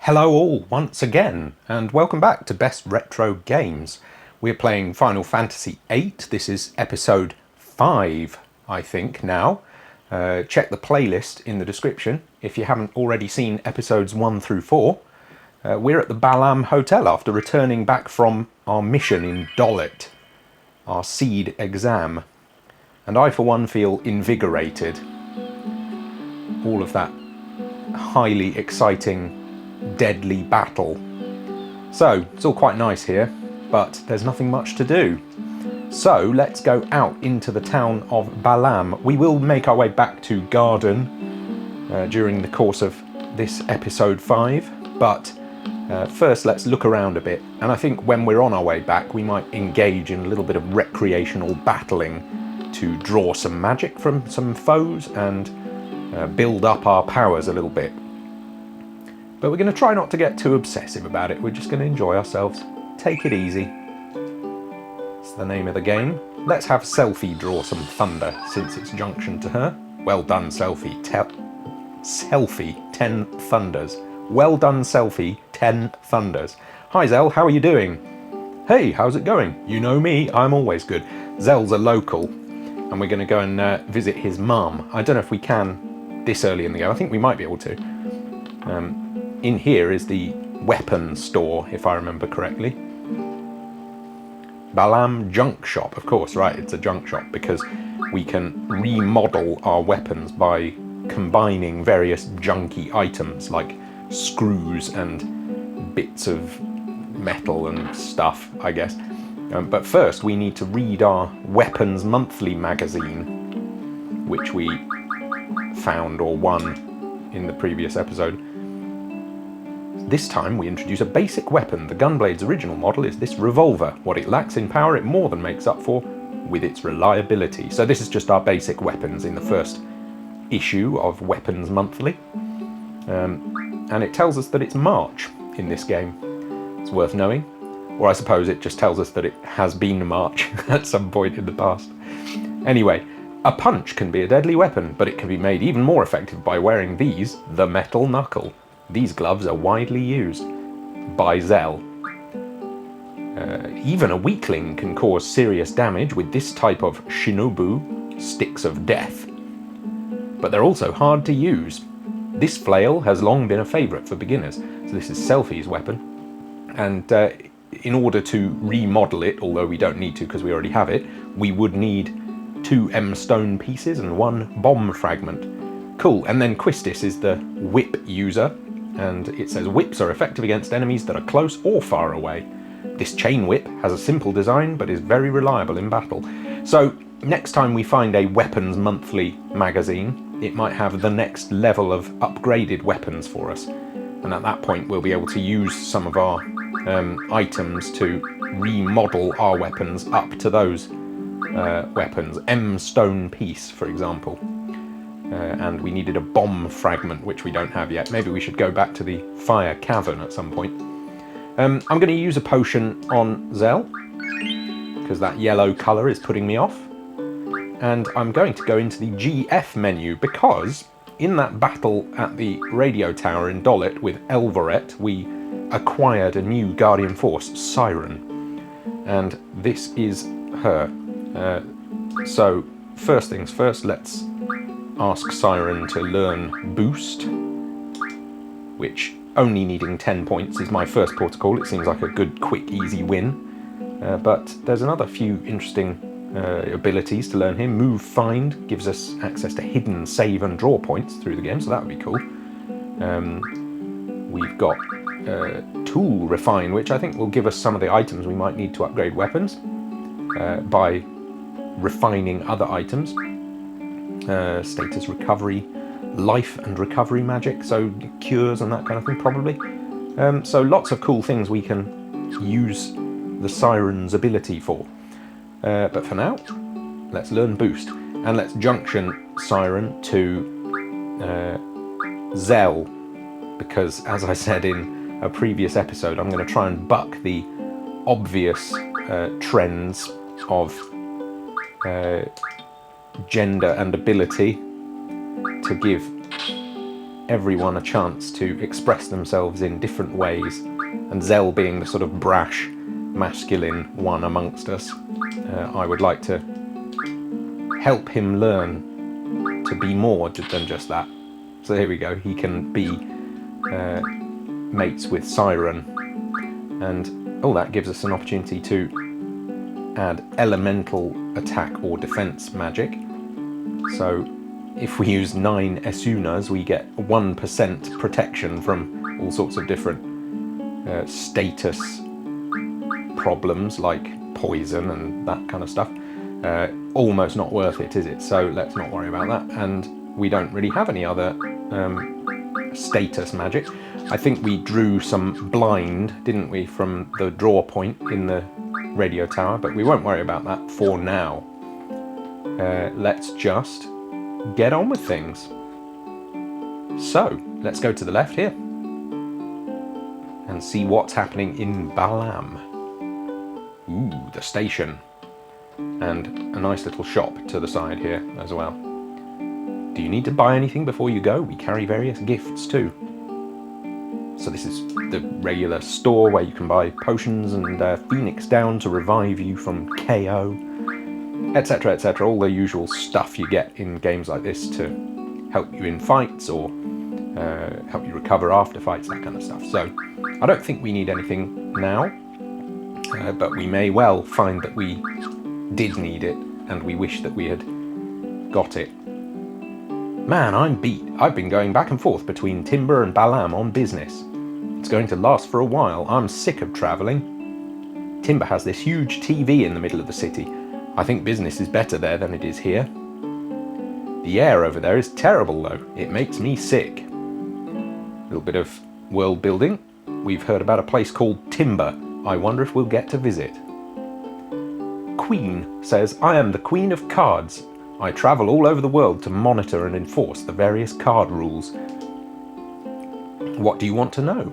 Hello all once again, and welcome back to Best Retro Games. We're playing Final Fantasy VIII. This is episode 5, I think, now. Check the playlist in the description if you haven't already seen episodes 1 through 4. We're at the Balam Hotel after returning back from our mission in Dolet, our SeeD exam. And I, for one, feel invigorated. All of that highly exciting deadly battle. So it's all quite nice here, but there's nothing much to do. So let's go out into the town of Balam. We will make our way back to Garden during the course of this episode 5, but first let's look around a bit, and I think when we're on our way back we might engage in a little bit of recreational battling to draw some magic from some foes and build up our powers a little bit. But we're going to try not to get too obsessive about it. We're just going to enjoy ourselves. Take it easy. It's the name of the game. Let's have Selfie draw some thunder since it's junction to her. Well done, Selfie. Selfie, 10 thunders. Well done, Selfie, 10 thunders. Hi, Zell. How are you doing? Hey, how's it going? You know me. I'm always good. Zell's a local, and we're going to go and visit his mum. I don't know if we can this early in the game. I think we might be able to. In here is the weapons store, if I remember correctly. Balam Junk Shop, of course, right, it's a junk shop because we can remodel our weapons by combining various junky items like screws and bits of metal and stuff, I guess. But first we need to read our Weapons Monthly magazine, which we found or won in the previous episode. This time we introduce a basic weapon. The Gunblade's original model is this revolver. What it lacks in power it more than makes up for with its reliability. So this is just our basic weapons in the first issue of Weapons Monthly. And it tells us that it's March in this game. It's worth knowing. Or I suppose it just tells us that it has been March at some point in the past. Anyway, a punch can be a deadly weapon, but it can be made even more effective by wearing these, the metal knuckle. These gloves are widely used by Zell. Even a weakling can cause serious damage with this type of shinobu, sticks of death. But they're also hard to use. This flail has long been a favourite for beginners. So this is Selfie's weapon. And in order to remodel it, although we don't need to because we already have it, we would need 2 M-stone pieces and 1 bomb fragment. Cool, and then Quistis is the whip user. And it says whips are effective against enemies that are close or far away. This chain whip has a simple design but is very reliable in battle. So next time we find a Weapons Monthly magazine, it might have the next level of upgraded weapons for us. And at that point we'll be able to use some of our items to remodel our weapons up to those weapons. M-stone piece, for example. And we needed a bomb fragment, which we don't have yet. Maybe we should go back to the fire cavern at some point. I'm going to use a potion on Zell, because that yellow colour is putting me off. And I'm going to go into the GF menu, because in that battle at the radio tower in Dolet with Elvoret, we acquired a new Guardian Force, Siren. And this is her. So, first things first, let's ask Siren to learn Boost, which only needing 10 points is my first protocol. It seems like a good, quick, easy win. But there's another few interesting abilities to learn here. Move Find gives us access to hidden save and draw points through the game, so that would be cool. We've got Tool Refine, which I think will give us some of the items we might need to upgrade weapons by refining other items. Status recovery, life and recovery magic, so cures and that kind of thing probably. So lots of cool things we can use the Siren's ability for. But for now, let's learn Boost. And let's junction Siren to Zell, because as I said in a previous episode, I'm going to try and buck the obvious trends of gender and ability to give everyone a chance to express themselves in different ways, and Zell being the sort of brash, masculine one amongst us, I would like to help him learn to be more than just that. So here we go, he can be mates with Siren, and that gives us an opportunity to add elemental attack or defense magic. So if we use 9 Esunas, we get 1% protection from all sorts of different status problems like poison and that kind of stuff. Almost not worth it, is it? So let's not worry about that. And we don't really have any other status magic. I think we drew some blind, didn't we, from the draw point in the radio tower, but we won't worry about that for now. Let's just get on with things. So let's go to the left here and see what's happening in Balam. Ooh, the station. And a nice little shop to the side here as well. Do you need to buy anything before you go? We carry various gifts too. So this is the regular store where you can buy potions and Phoenix down to revive you from KO, etc, etc. All the usual stuff you get in games like this to help you in fights or help you recover after fights, that kind of stuff. So I don't think we need anything now, but we may well find that we did need it and we wish that we had got it. Man, I'm beat. I've been going back and forth between Timber and Balam on business. It's going to last for a while. I'm sick of travelling. Timber has this huge TV in the middle of the city. I think business is better there than it is here. The air over there is terrible though. It makes me sick. A little bit of world building. We've heard about a place called Timber. I wonder if we'll get to visit. Queen says, I am the Queen of Cards. I travel all over the world to monitor and enforce the various card rules. What do you want to know?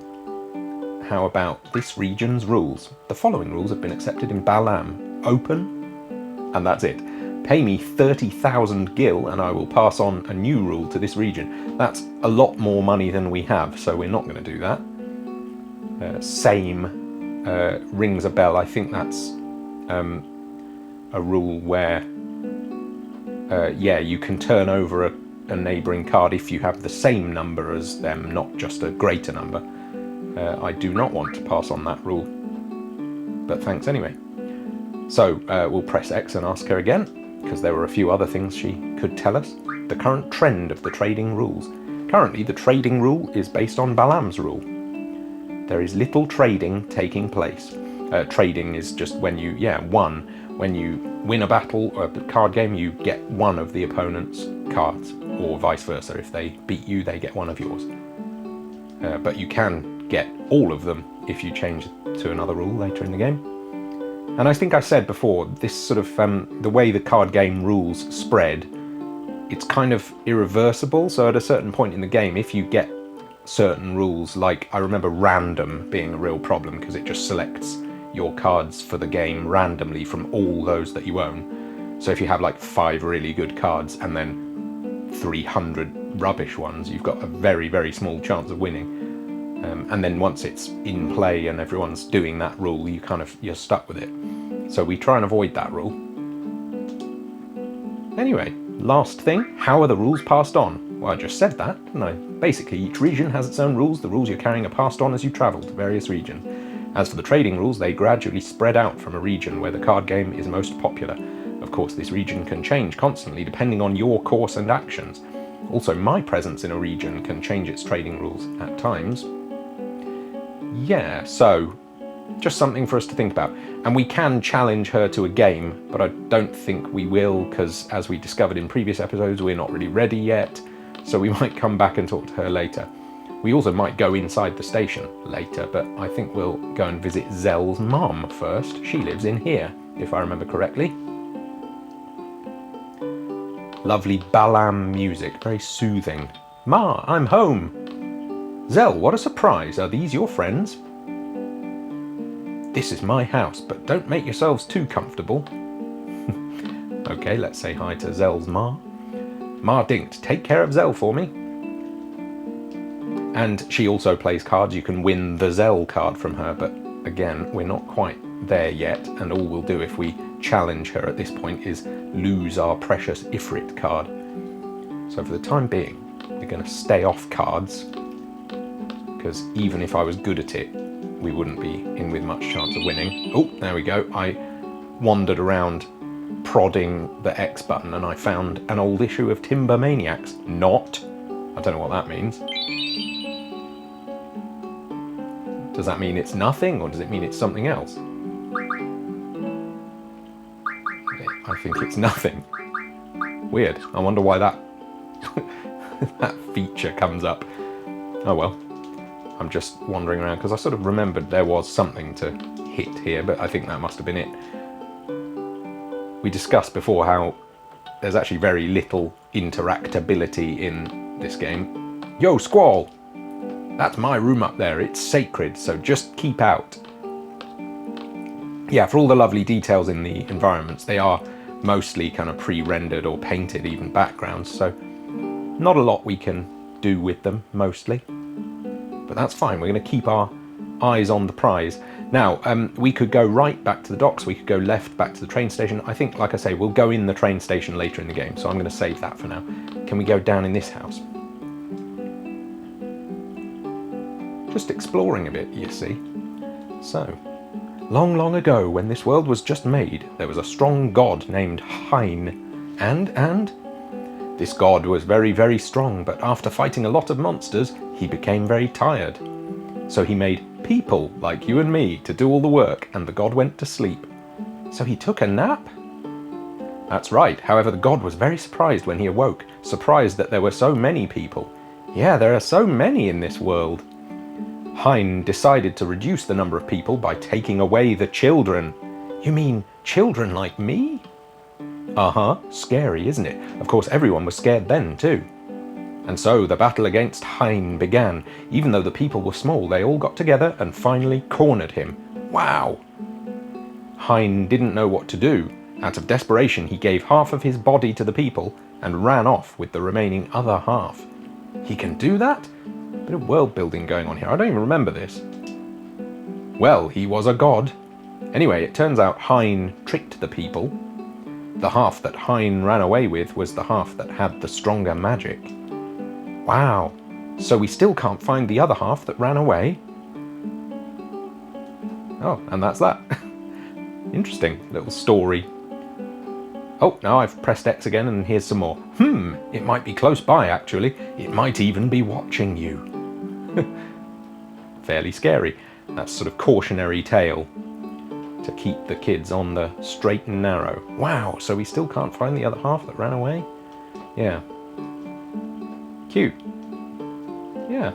How about this region's rules? The following rules have been accepted in Balam. Open, and that's it. Pay me 30,000 gil and I will pass on a new rule to this region. That's a lot more money than we have, so we're not going to do that. Same rings a bell. I think that's a rule where you can turn over a neighbouring card if you have the same number as them, not just a greater number. I do not want to pass on that rule, but thanks anyway. So we'll press X and ask her again, because there were a few other things she could tell us. The current trend of the trading rules. Currently the trading rule is based on Balam's rule. There is little trading taking place. Trading is just when you, when you win a battle or a card game, you get one of the opponent's cards, or vice versa. If they beat you, they get one of yours. But you can get all of them if you change to another rule later in the game. And I think I said before, this sort of, the way the card game rules spread, it's kind of irreversible. So at a certain point in the game, if you get certain rules, like I remember random being a real problem because it just selects your cards for the game randomly from all those that you own. So if you have like 5 really good cards and then 300 rubbish ones, you've got a very, very small chance of winning. And then once it's in play and everyone's doing that rule, you're stuck with it. So we try and avoid that rule. Anyway, last thing, how are the rules passed on? Well, I just said that, didn't I? Basically, each region has its own rules. The rules you're carrying are passed on as you travel to various regions. As for the trading rules, they gradually spread out from a region where the card game is most popular. Of course, this region can change constantly depending on your course and actions. Also, my presence in a region can change its trading rules at times. Yeah, so just something for us to think about. And we can challenge her to a game, but I don't think we will, because as we discovered in previous episodes, we're not really ready yet. So we might come back and talk to her later. We also might go inside the station later, but I think we'll go and visit Zell's mom first. She lives in here, if I remember correctly. Lovely Balam music, very soothing. Ma, I'm home. Zell, what a surprise. Are these your friends? This is my house, but don't make yourselves too comfortable. Okay, let's say hi to Zell's ma. Ma Dinkt, take care of Zell for me. And she also plays cards. You can win the Zell card from her, but again, we're not quite there yet, and all we'll do if we challenge her at this point is lose our precious Ifrit card. So for the time being, we're going to stay off cards, because even if I was good at it, we wouldn't be in with much chance of winning. Oh, there we go. I wandered around prodding the X button and I found an old issue of Timber Maniacs. Not. I don't know what that means. Does that mean it's nothing, or does it mean it's something else? I think it's nothing. Weird. I wonder why that that feature comes up. Oh well. I'm just wandering around because I sort of remembered there was something to hit here, but I think that must have been it. We discussed before how there's actually very little interactability in this game. Yo, Squall! That's my room up there. It's sacred, so just keep out. Yeah, for all the lovely details in the environments, they are mostly kind of pre-rendered or painted, even backgrounds, so not a lot we can do with them, mostly. But that's fine, we're going to keep our eyes on the prize. Now, we could go right back to the docks, we could go left back to the train station. I think, like I say, we'll go in the train station later in the game, so I'm going to save that for now. Can we go down in this house? Just exploring a bit, you see. So, long, long ago, when this world was just made, there was a strong god named Hein. And this god was very, very strong, but after fighting a lot of monsters, he became very tired. So he made people like you and me to do all the work, and the god went to sleep. So he took a nap? That's right. However, the god was very surprised when he awoke, surprised that there were so many people. Yeah, there are so many in this world. Hein decided to reduce the number of people by taking away the children. You mean children like me? Uh-huh, scary, isn't it? Of course, everyone was scared then, too. And so the battle against Hein began. Even though the people were small, they all got together and finally cornered him. Wow! Hein didn't know what to do. Out of desperation, he gave half of his body to the people and ran off with the remaining other half. He can do that? Bit of world building going on here. I don't even remember this. Well, he was a god. Anyway, it turns out Hein tricked the people. The half that Hein ran away with was the half that had the stronger magic. Wow. So we still can't find the other half that ran away? Oh, and that's that. Interesting little story. Oh, now I've pressed X again and here's some more. It might be close by, actually. It might even be watching you. Fairly scary. That's sort of cautionary tale to keep the kids on the straight and narrow. Wow, so we still can't find the other half that ran away? Yeah. Cute. Yeah.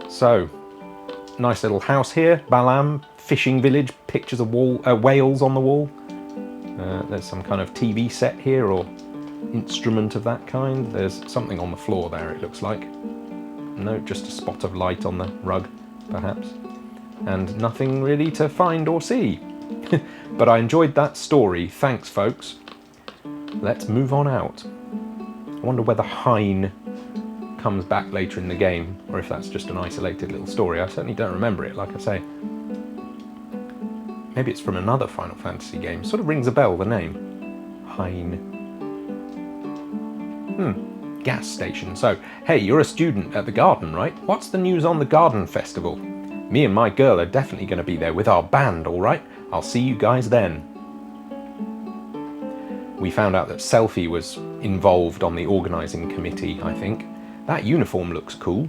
So, nice little house here. Balam, fishing village, pictures of whales on the wall. There's some kind of TV set here, or instrument of that kind. There's something on the floor there, it looks like. No, just a spot of light on the rug, perhaps. And nothing really to find or see. But I enjoyed that story. Thanks, folks. Let's move on out. I wonder whether Hein comes back later in the game, or if that's just an isolated little story. I certainly don't remember it, like I say. Maybe it's from another Final Fantasy game. Sort of rings a bell, the name. Hein. Gas station. So, hey, you're a student at the garden, right? What's the news on the garden festival? Me and my girl are definitely going to be there with our band, all right? I'll see you guys then. We found out that Selfie was involved on the organising committee, I think. That uniform looks cool.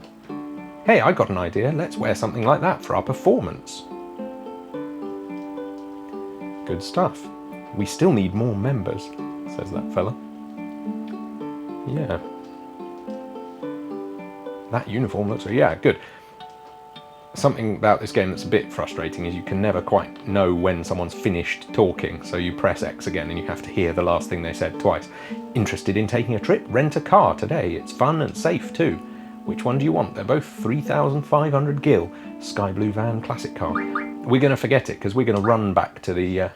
Hey, I got an idea. Let's wear something like that for our performance. Good stuff. We still need more members, says that fella. Yeah. That uniform looks... Yeah, good. Something about this game that's a bit frustrating is you can never quite know when someone's finished talking, so you press X again and you have to hear the last thing they said twice. Interested in taking a trip? Rent a car today. It's fun and safe too. Which one do you want? They're both 3,500 gil. Sky blue van, classic car. We're going to forget it because we're going to run back to the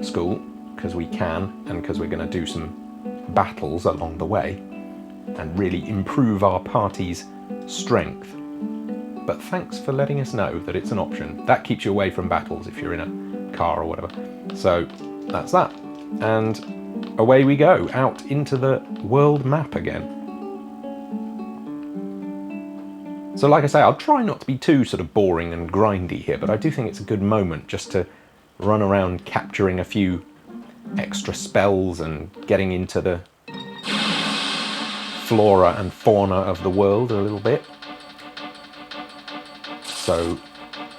school because we can, and because we're going to do some battles along the way and really improve our party's strength. But thanks for letting us know that it's an option. That keeps you away from battles if you're in a car or whatever. So that's that. And away we go, out into the world map again. So like I say, I'll try not to be too sort of boring and grindy here, but I do think it's a good moment just to run around capturing a few extra spells and getting into the flora and fauna of the world a little bit. So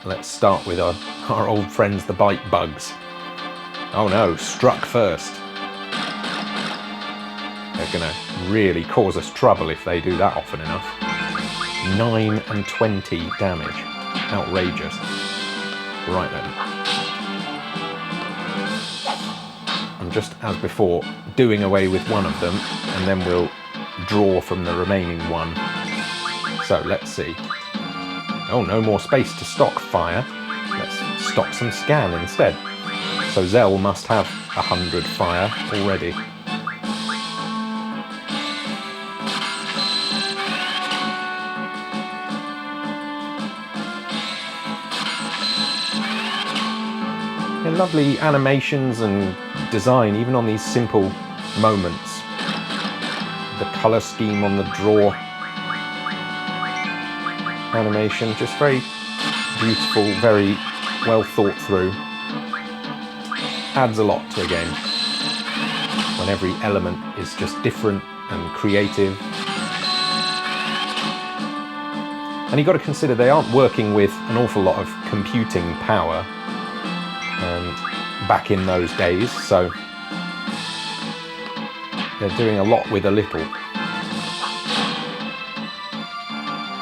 let's start with our old friends, the bite bugs. Oh no, struck first. They're gonna really cause us trouble if they do that often enough. 9 and 20 damage. Outrageous. Right then. I'm just, as before, doing away with one of them, and then we'll draw from the remaining one. So let's see. Oh, no more space to stock fire. Let's stock some scan instead. So Zell must have 100 fire already. Yeah, lovely animations and design, even on these simple moments. The colour scheme on the draw animation, just very beautiful, very well thought through. Adds a lot to a game when every element is just different and creative. And you've got to consider they aren't working with an awful lot of computing power back in those days, so they're doing a lot with a little.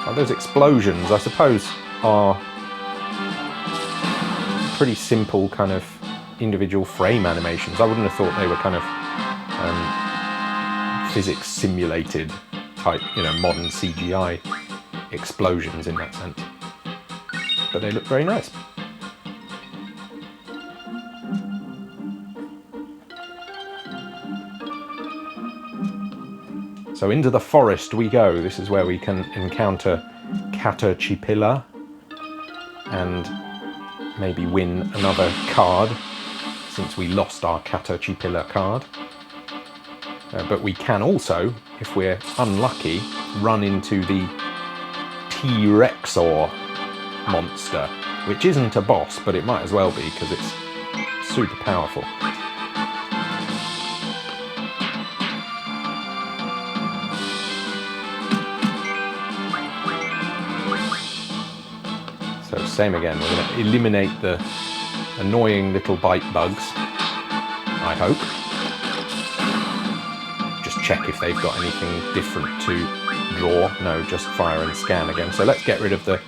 Now, those explosions, I suppose, are pretty simple kind of individual frame animations. I wouldn't have thought they were kind of physics simulated type, you know, modern CGI explosions in that sense. But they look very nice. So into the forest we go. This is where we can encounter Caterpillar and maybe win another card, since we lost our Caterpillar card. But we can also, if we're unlucky, run into the T-Rexor monster, which isn't a boss, but it might as well be because it's super powerful. So same again, we're going to eliminate the annoying little bite bugs, I hope. Just check if they've got anything different to draw. No, just fire and scan again. So let's get rid of the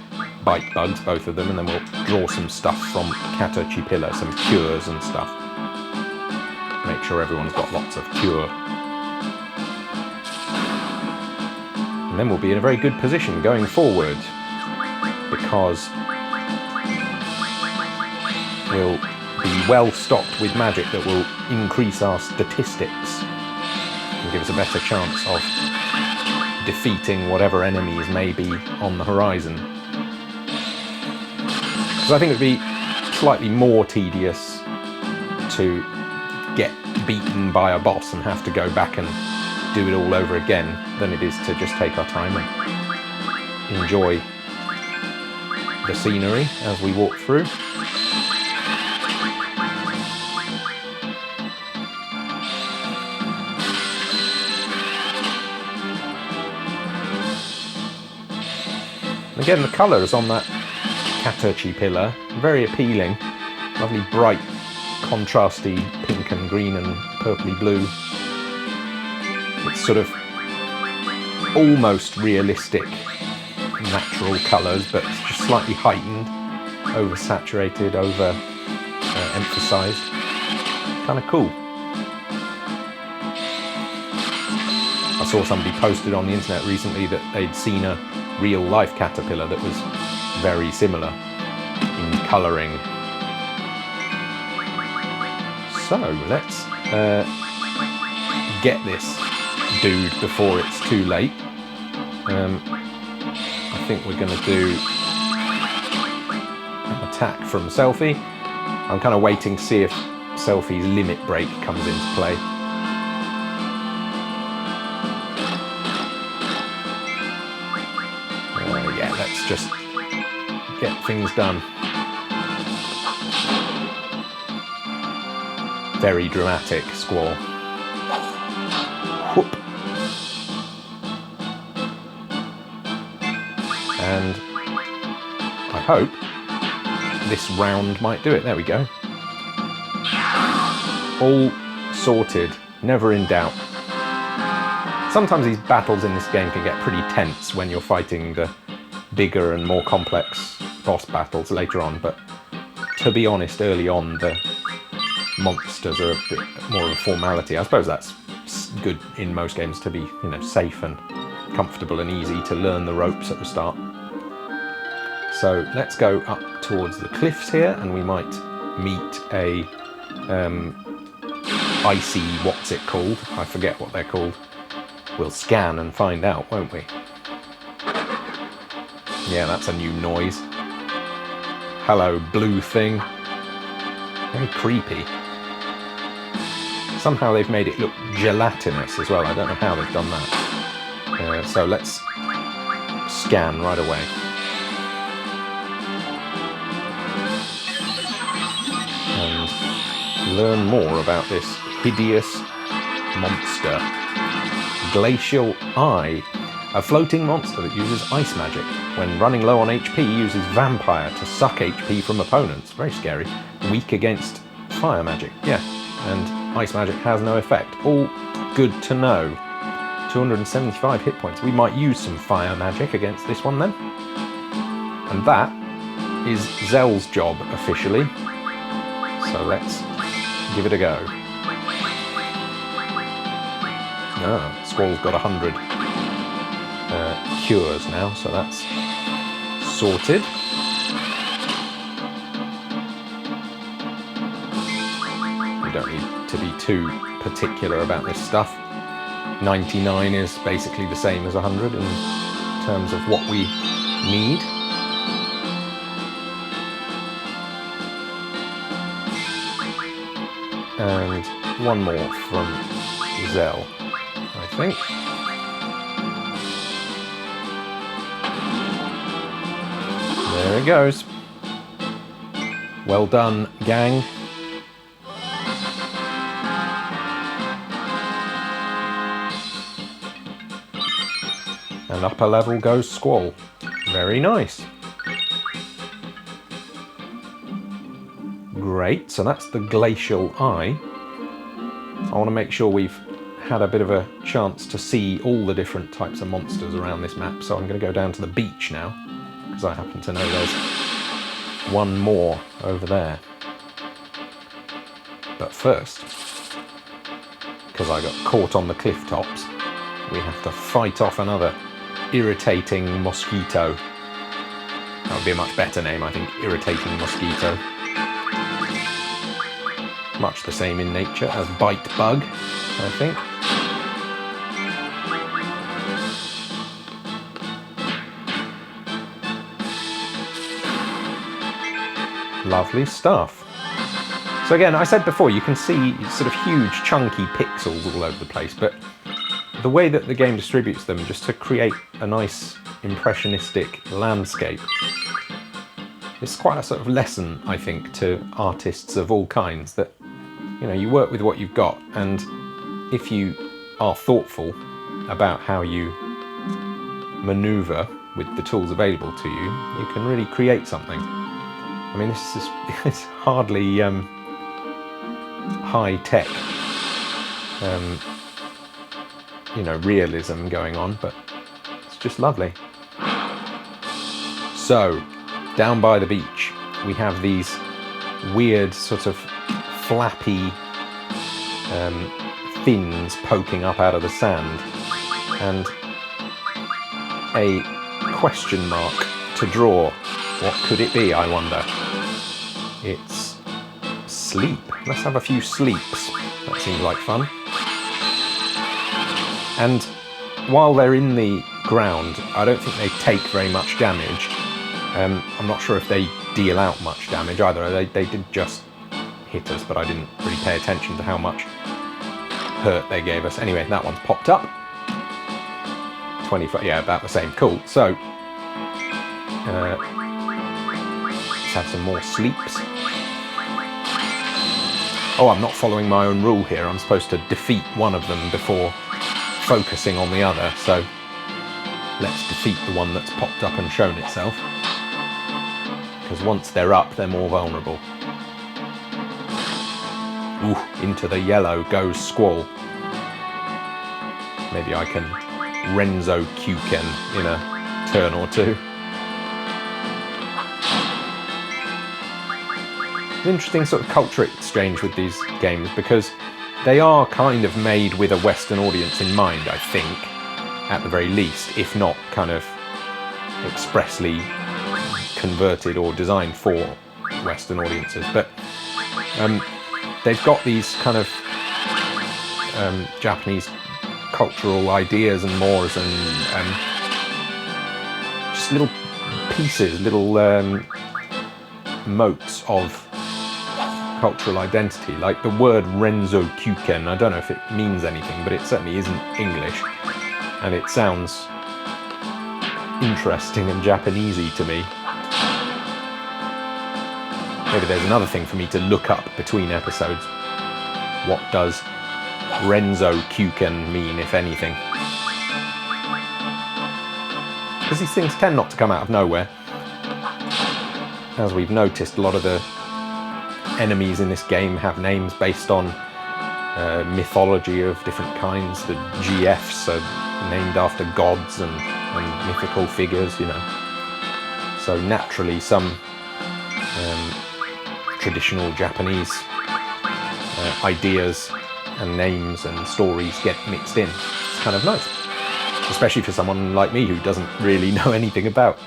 bite bugs, both of them, and then we'll draw some stuff from Caterpillar, some cures and stuff. Make sure everyone's got lots of cure. And then we'll be in a very good position going forward, because we'll be well stocked with magic that will increase our statistics and give us a better chance of defeating whatever enemies may be on the horizon. Because I think it would be slightly more tedious to get beaten by a boss and have to go back and do it all over again than it is to just take our time and enjoy the scenery as we walk through. Again, the colours on that Caterpillar, very appealing. Lovely bright, contrasty pink and green and purpley blue. It's sort of almost realistic, natural colours, but just slightly heightened, oversaturated, emphasised. Kind of cool. I saw somebody posted on the internet recently that they'd seen a real-life caterpillar that was very similar in colouring. So let's get this dude before it's too late. think we're going to do an attack from Selfie. I'm kind of waiting to see if Selfie's limit break comes into play. Yeah, let's just get things done. Very dramatic squall. Whoop. And I hope this round might do it. There we go. All sorted, never in doubt. Sometimes these battles in this game can get pretty tense when you're fighting the bigger and more complex boss battles later on, but to be honest, early on the monsters are a bit more of a formality. I suppose that's good in most games to be, you know, safe and comfortable and easy to learn the ropes at the start. So let's go up towards the cliffs here, and we might meet a icy, what's it called? I forget what they're called. We'll scan and find out, won't we? Yeah, that's a new noise. Hello, blue thing. Very creepy. Somehow they've made it look gelatinous as well. I don't know how they've done that. So let's scan right away. And learn more about this hideous monster. Glacial Eye. A floating monster that uses ice magic. When running low on HP, uses Vampire to suck HP from opponents. Very scary. Weak against fire magic. Yeah, and ice magic has no effect. All good to know. 275 hit points. We might use some fire magic against this one then. And that is Zell's job officially. So let's give it a go. Ah, Squall's got 100 cures now, so that's sorted. We don't need to be too particular about this stuff. 99 is basically the same as 100 in terms of what we need. And one more from Zell, I think. There it goes. Well done, gang. And upper level goes Squall. Very nice. Great, so that's the Glacial Eye. I want to make sure we've had a bit of a chance to see all the different types of monsters around this map, so I'm going to go down to the beach now, because I happen to know there's one more over there. But first, because I got caught on the cliff tops, we have to fight off another irritating mosquito. That would be a much better name, I think, irritating mosquito. Much the same in nature as bite bug, I think. Lovely stuff. So again, I said before, you can see sort of huge chunky pixels all over the place, but the way that the game distributes them just to create a nice impressionistic landscape, it's quite a sort of lesson, I think, to artists of all kinds, that, you know, you work with what you've got, and if you are thoughtful about how you maneuver with the tools available to you, you can really create something. I mean, this is it's hardly high-tech, you know, realism going on, but it's just lovely. So, down by the beach, we have these weird sort of flappy fins poking up out of the sand, and a question mark to draw. What could it be, I wonder? It's sleep. Let's have a few sleeps. That seems like fun. And while they're in the ground, I don't think they take very much damage. I'm not sure if they deal out much damage either. They did just hit us, but I didn't really pay attention to how much hurt they gave us. Anyway, that one's popped up. 25, yeah, about the same. Cool. So, let's have some more sleeps. Oh, I'm not following my own rule here. I'm supposed to defeat one of them before focusing on the other. So, let's defeat the one that's popped up and shown itself. Because once they're up, they're more vulnerable. Ooh, into the yellow goes Squall. Maybe I can Renzo Kuken in a turn or two. It's an interesting sort of culture exchange with these games because they are kind of made with a Western audience in mind, I think, at the very least, if not kind of expressly converted or designed for Western audiences. But they've got these kind of Japanese cultural ideas and mores and just little pieces, little motes of cultural identity. Like the word Renzo Kuken, I don't know if it means anything, but it certainly isn't English. And it sounds interesting and Japanesey to me. Maybe there's another thing for me to look up between episodes. What does Renzo Kuken mean, if anything? Because these things tend not to come out of nowhere. As we've noticed, a lot of the enemies in this game have names based on mythology of different kinds. The GFs are named after gods and mythical figures, you know. So naturally some traditional Japanese ideas and names and stories get mixed in. It's kind of nice, especially for someone like me who doesn't really know anything about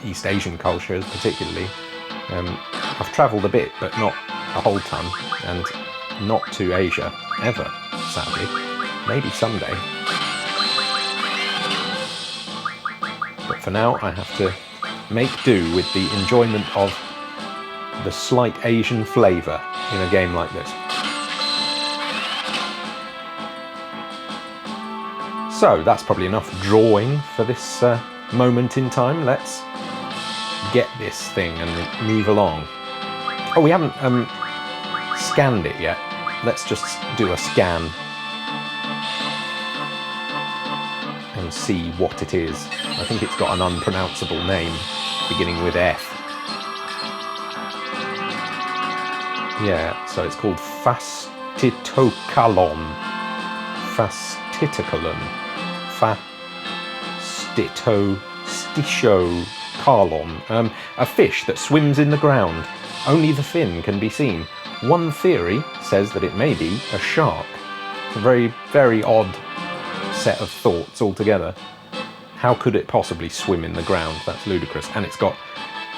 East Asian cultures particularly. I've travelled a bit, but not a whole ton, and not to Asia ever, sadly. Maybe someday. But for now I have to make do with the enjoyment of the slight Asian flavour in a game like this. So that's probably enough drawing for this moment in time. Let's get this thing and move along. Oh, we haven't scanned it yet. Let's just do a scan and see what it is. I think it's got an unpronounceable name beginning with F. Yeah, so it's called Fastitokalon. Fastitokalon. Fastitokalon. A fish that swims in the ground. Only the fin can be seen. One theory says that it may be a shark. It's a very, very odd set of thoughts altogether. How could it possibly swim in the ground? That's ludicrous. And it's got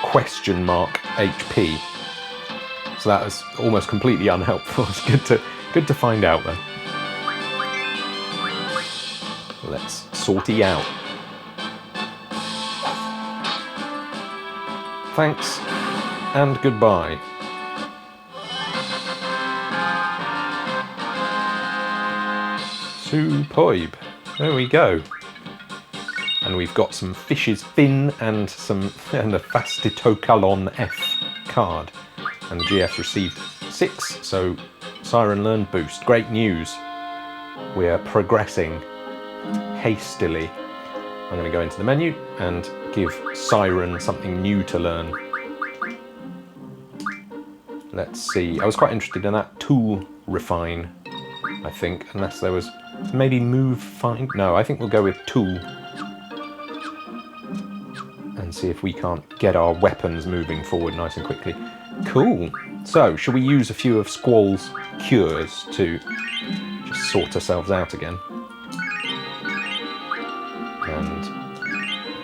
question mark HP. So that was almost completely unhelpful. It's good to find out though. Let's sortie out. Thanks and goodbye. Superb. There we go. And we've got some fish's fin and a Fastitokalon F card. And the GF received 6, so Siren learned boost. Great news. We are progressing hastily. I'm going to go into the menu and give Siren something new to learn. Let's see. I was quite interested in that tool refine, I think, unless there was maybe move find. No, I think we'll go with tool and see if we can't get our weapons moving forward nice and quickly. Cool. So, shall we use a few of Squall's cures to just sort ourselves out again? And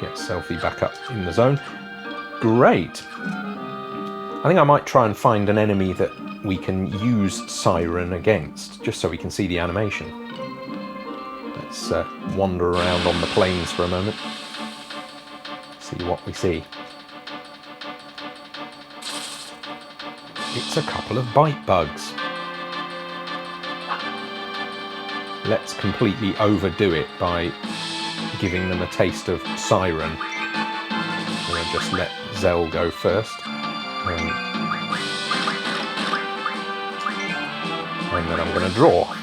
get Selfie back up in the zone. Great. I think I might try and find an enemy that we can use Siren against, just so we can see the animation. Let's wander around on the plains for a moment. See what we see. It's a couple of bite bugs. Let's completely overdo it by giving them a taste of Siren. I'm going to just let Zell go first. And then I'm going to draw.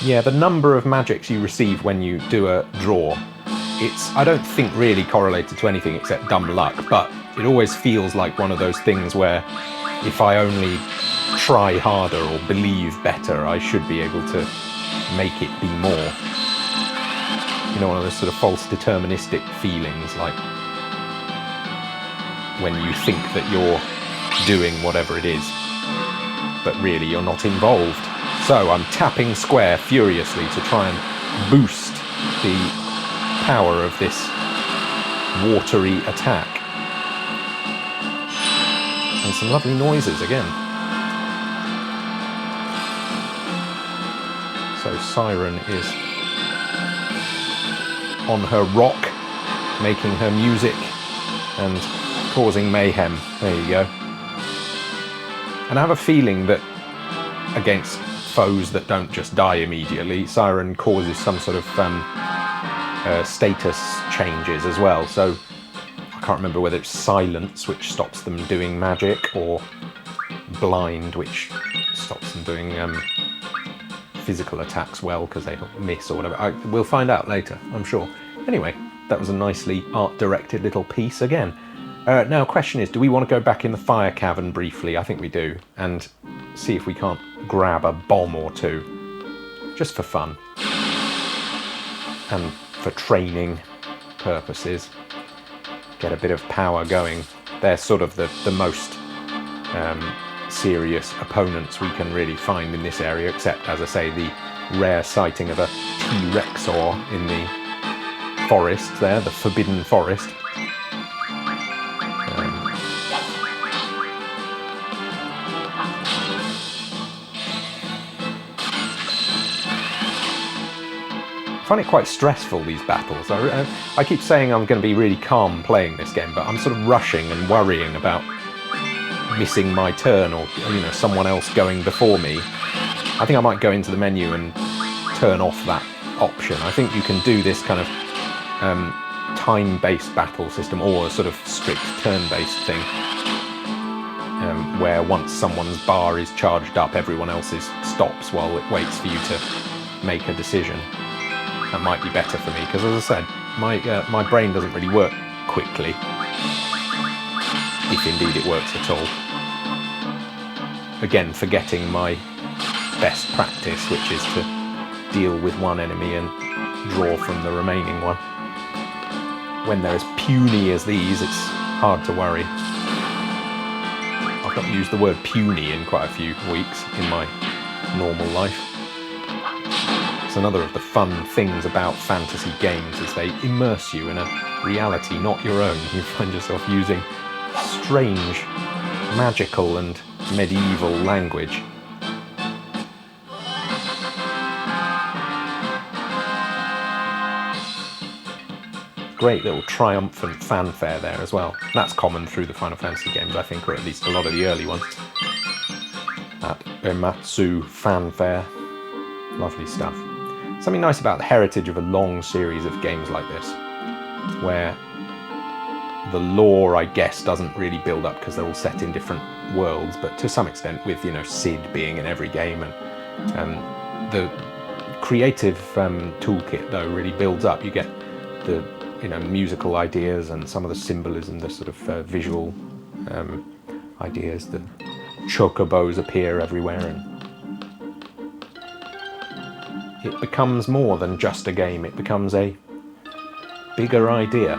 Yeah, the number of magics you receive when you do a draw, it's, I don't think, really correlated to anything except dumb luck, but it always feels like one of those things where if I only try harder or believe better, I should be able to make it be more. You know, one of those sort of false deterministic feelings, like when you think that you're doing whatever it is, but really you're not involved. So I'm tapping square furiously to try and boost the power of this watery attack. And some lovely noises again. So Siren is on her rock, making her music and causing mayhem. There you go. And I have a feeling that against foes that don't just die immediately, Siren causes some sort of status changes as well. So I can't remember whether it's silence, which stops them doing magic, or blind, which stops them doing physical attacks well because they miss or whatever. We'll find out later, I'm sure. Anyway, that was a nicely art-directed little piece again. Now, question is, do we want to go back in the fire cavern briefly? I think we do, and see if we can't grab a bomb or two, just for fun and for training purposes. Get a bit of power going. They're sort of the most serious opponents we can really find in this area, except, as I say, the rare sighting of a T-Rexor in the forest there, the Forbidden Forest. I find it quite stressful, these battles. I keep saying I'm going to be really calm playing this game, but I'm sort of rushing and worrying about missing my turn, or, you know, someone else going before me. I think I might go into the menu and turn off that option. I think you can do this kind of time-based battle system, or a sort of strict turn-based thing, where once someone's bar is charged up, everyone else's stops while it waits for you to make a decision. That might be better for me, because, as I said, my brain doesn't really work quickly, if indeed it works at all. Again, forgetting my best practice, which is to deal with one enemy and draw from the remaining one. When they're as puny as these, it's hard to worry. I've not used the word puny in quite a few weeks in my normal life. It's another of the fun things about fantasy games, is they immerse you in a reality not your own. You find yourself using strange, magical and medieval language. Great little triumphant fanfare there as well. That's common through the Final Fantasy games, I think, or at least a lot of the early ones. That Ematsu fanfare. Lovely stuff. Something nice about the heritage of a long series of games like this, where the lore, I guess, doesn't really build up because they're all set in different worlds, but to some extent with, you know, SeeD being in every game, and the creative toolkit, though, really builds up. You get the, you know, musical ideas and some of the symbolism, the sort of visual ideas. The chocobos appear everywhere, and it becomes more than just a game. It becomes a bigger idea.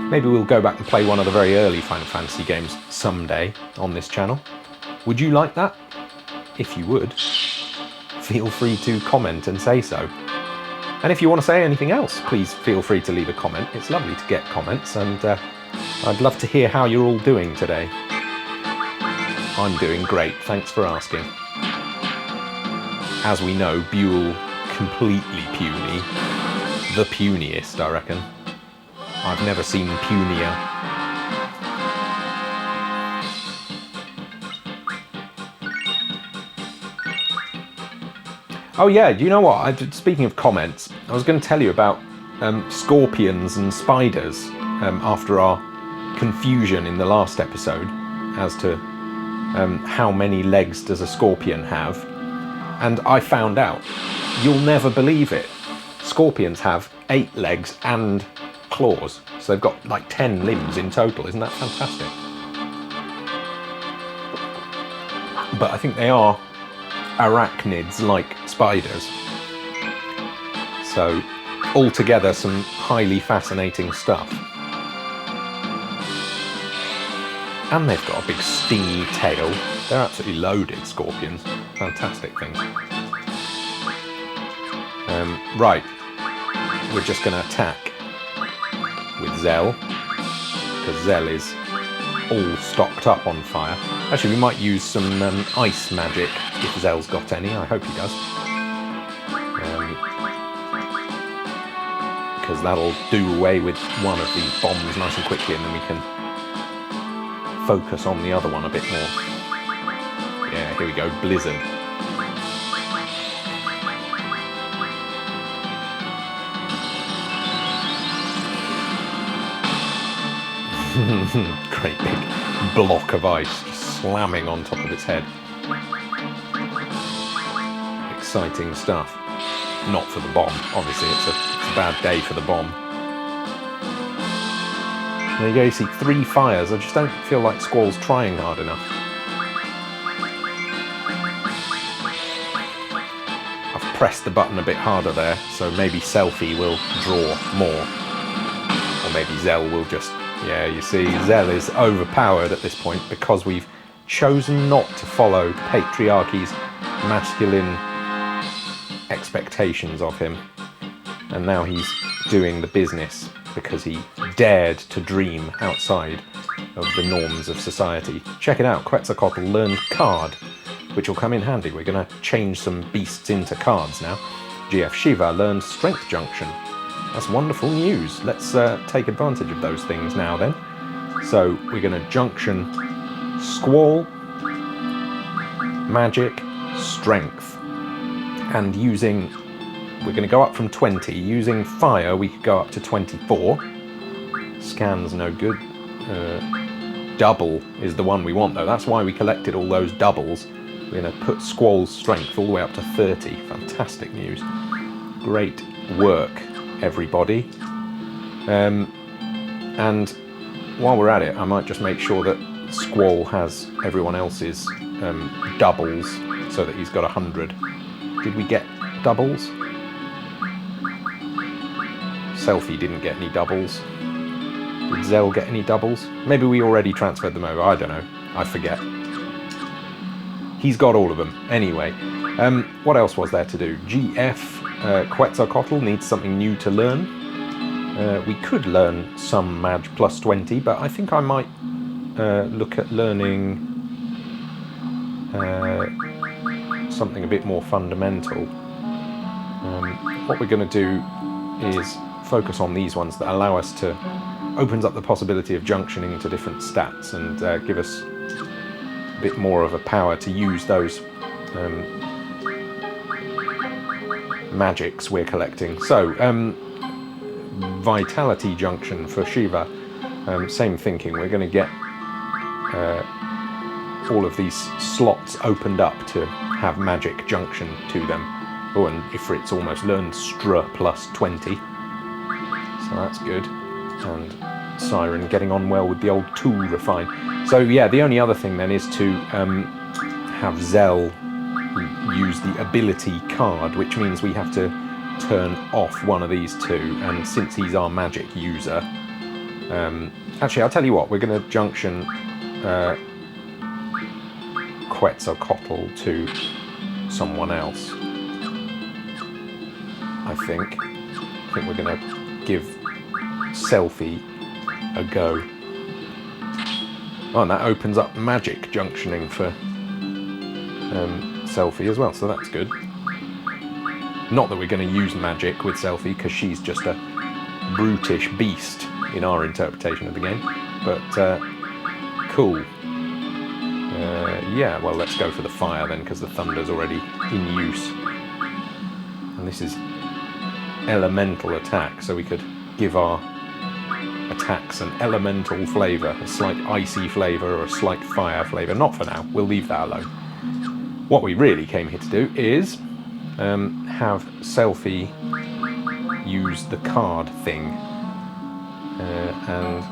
Maybe we'll go back and play one of the very early Final Fantasy games someday on this channel. Would you like that? If you would, feel free to comment and say so. And if you want to say anything else, please feel free to leave a comment. It's lovely to get comments, and I'd love to hear how you're all doing today. I'm doing great, thanks for asking. As we know, Buell, completely puny. The puniest, I reckon. I've never seen punier. Oh yeah, do you know what? Speaking of comments, I was going to tell you about scorpions and spiders after our confusion in the last episode as to how many legs does a scorpion have. And I found out, you'll never believe it, scorpions have 8 legs and claws. So they've got like 10 limbs in total. Isn't that fantastic? But I think they are arachnids like spiders. So altogether some highly fascinating stuff. And they've got a big stingy tail. They're absolutely loaded, scorpions. Fantastic things. Right, we're just going to attack with Zell, because Zell is all stocked up on fire. Actually, we might use some ice magic if Zell's got any. I hope he does. Because that'll do away with one of these bombs nice and quickly, and then we can focus on the other one a bit more. Yeah, here we go, Blizzard. Great big block of ice just slamming on top of its head. Exciting stuff. Not for the bomb, obviously, it's a bad day for the bomb. There you go, you see 3 fires. I just don't feel like Squall's trying hard enough. I've pressed the button a bit harder there, so maybe Selfie will draw more. Or maybe Zell will just... Yeah, you see, Zell is overpowered at this point because we've chosen not to follow patriarchy's masculine expectations of him. And now he's doing the business because he dared to dream outside of the norms of society. Check it out, Quetzalcoatl learned card, which will come in handy. We're going to change some beasts into cards now. GF Shiva learned strength junction. That's wonderful news. Let's take advantage of those things now then. So we're going to junction Squall, magic, strength. And using, we're going to go up from 20. Using fire, we could go up to 24. Scan's no good. Double is the one we want though. That's why we collected all those doubles. We're going to put Squall's strength all the way up to 30. Fantastic news. Great work, everybody. And while we're at it, I might just make sure that Squall has everyone else's doubles so that he's got 100. Did we get doubles? Selfie didn't get any doubles. Did Zell get any doubles? Maybe we already transferred them over. I don't know. I forget. He's got all of them. Anyway, what else was there to do? GF Quetzalcoatl needs something new to learn. We could learn some Maj plus 20, but I think I might look at learning something a bit more fundamental. What we're going to do is focus on these ones that allow us to opens up the possibility of junctioning to different stats and give us a bit more of a power to use those magics we're collecting. So vitality junction for Shiva, same thinking. We're going to get all of these slots opened up to have magic junction to them. Oh, and Ifrit's almost learned Stra plus 20, so that's good. And Siren getting on well with the old tool refine. So yeah, the only other thing then is to have Zell use the ability card, which means we have to turn off one of these two, and since he's our magic user, actually I'll tell you what, we're going to junction Quetzalcoatl to someone else. I think. I think we're going to give Selfie a go. Oh, and that opens up magic junctioning for Selfie as well, so that's good. Not that we're going to use magic with Selfie, because she's just a brutish beast in our interpretation of the game, but cool. Yeah, well, let's go for the fire then, because the thunder's already in use. And this is elemental attack, so we could give our attacks an elemental flavour, a slight icy flavour or a slight fire flavour. Not for now, we'll leave that alone. What we really came here to do is have Selfie use the card thing, and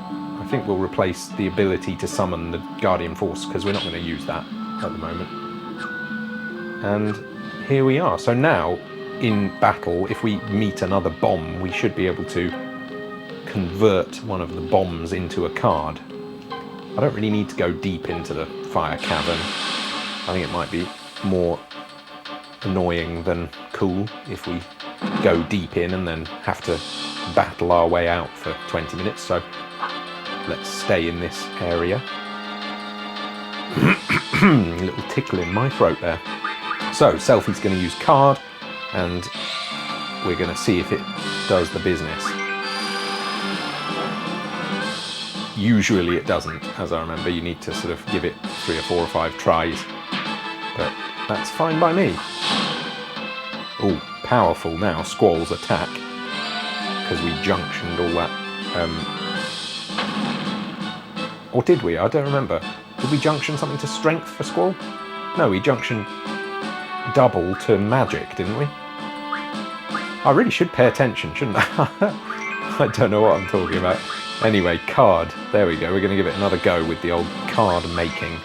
I think we'll replace the ability to summon the Guardian Force, because we're not going to use that at the moment. And here we are. So now, in battle, if we meet another bomb, we should be able to convert one of the bombs into a card. I don't really need to go deep into the fire cavern. I think it might be more annoying than cool if we go deep in and then have to battle our way out for 20 minutes, so let's stay in this area. A little tickle in my throat there. So, Selfie's going to use card, and we're going to see if it does the business. Usually it doesn't, as I remember. You need to sort of give it 3 or 4 or 5 tries, but that's fine by me. Oh, powerful now, Squall's attack, because we junctioned all that. Or did we? I don't remember. Did we junction something to strength for Squall? No, we junctioned double to magic, didn't we? I really should pay attention, shouldn't I? I don't know what I'm talking about. Anyway, card. There we go. We're going to give it another go with the old card making.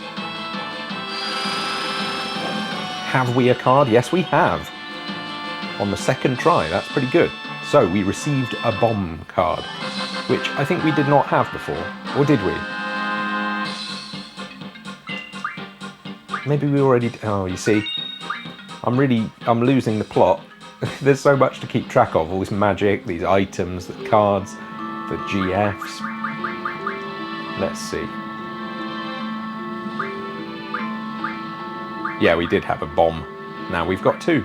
Have we a card? Yes, we have. On the second try. That's pretty good. So, we received a bomb card, which I think we did not have before. Or did we? Maybe we already... Oh, you see, I'm losing the plot. There's so much to keep track of. All this magic, these items, the cards, the GFs. Let's see. Yeah, we did have a bomb. Now we've got 2.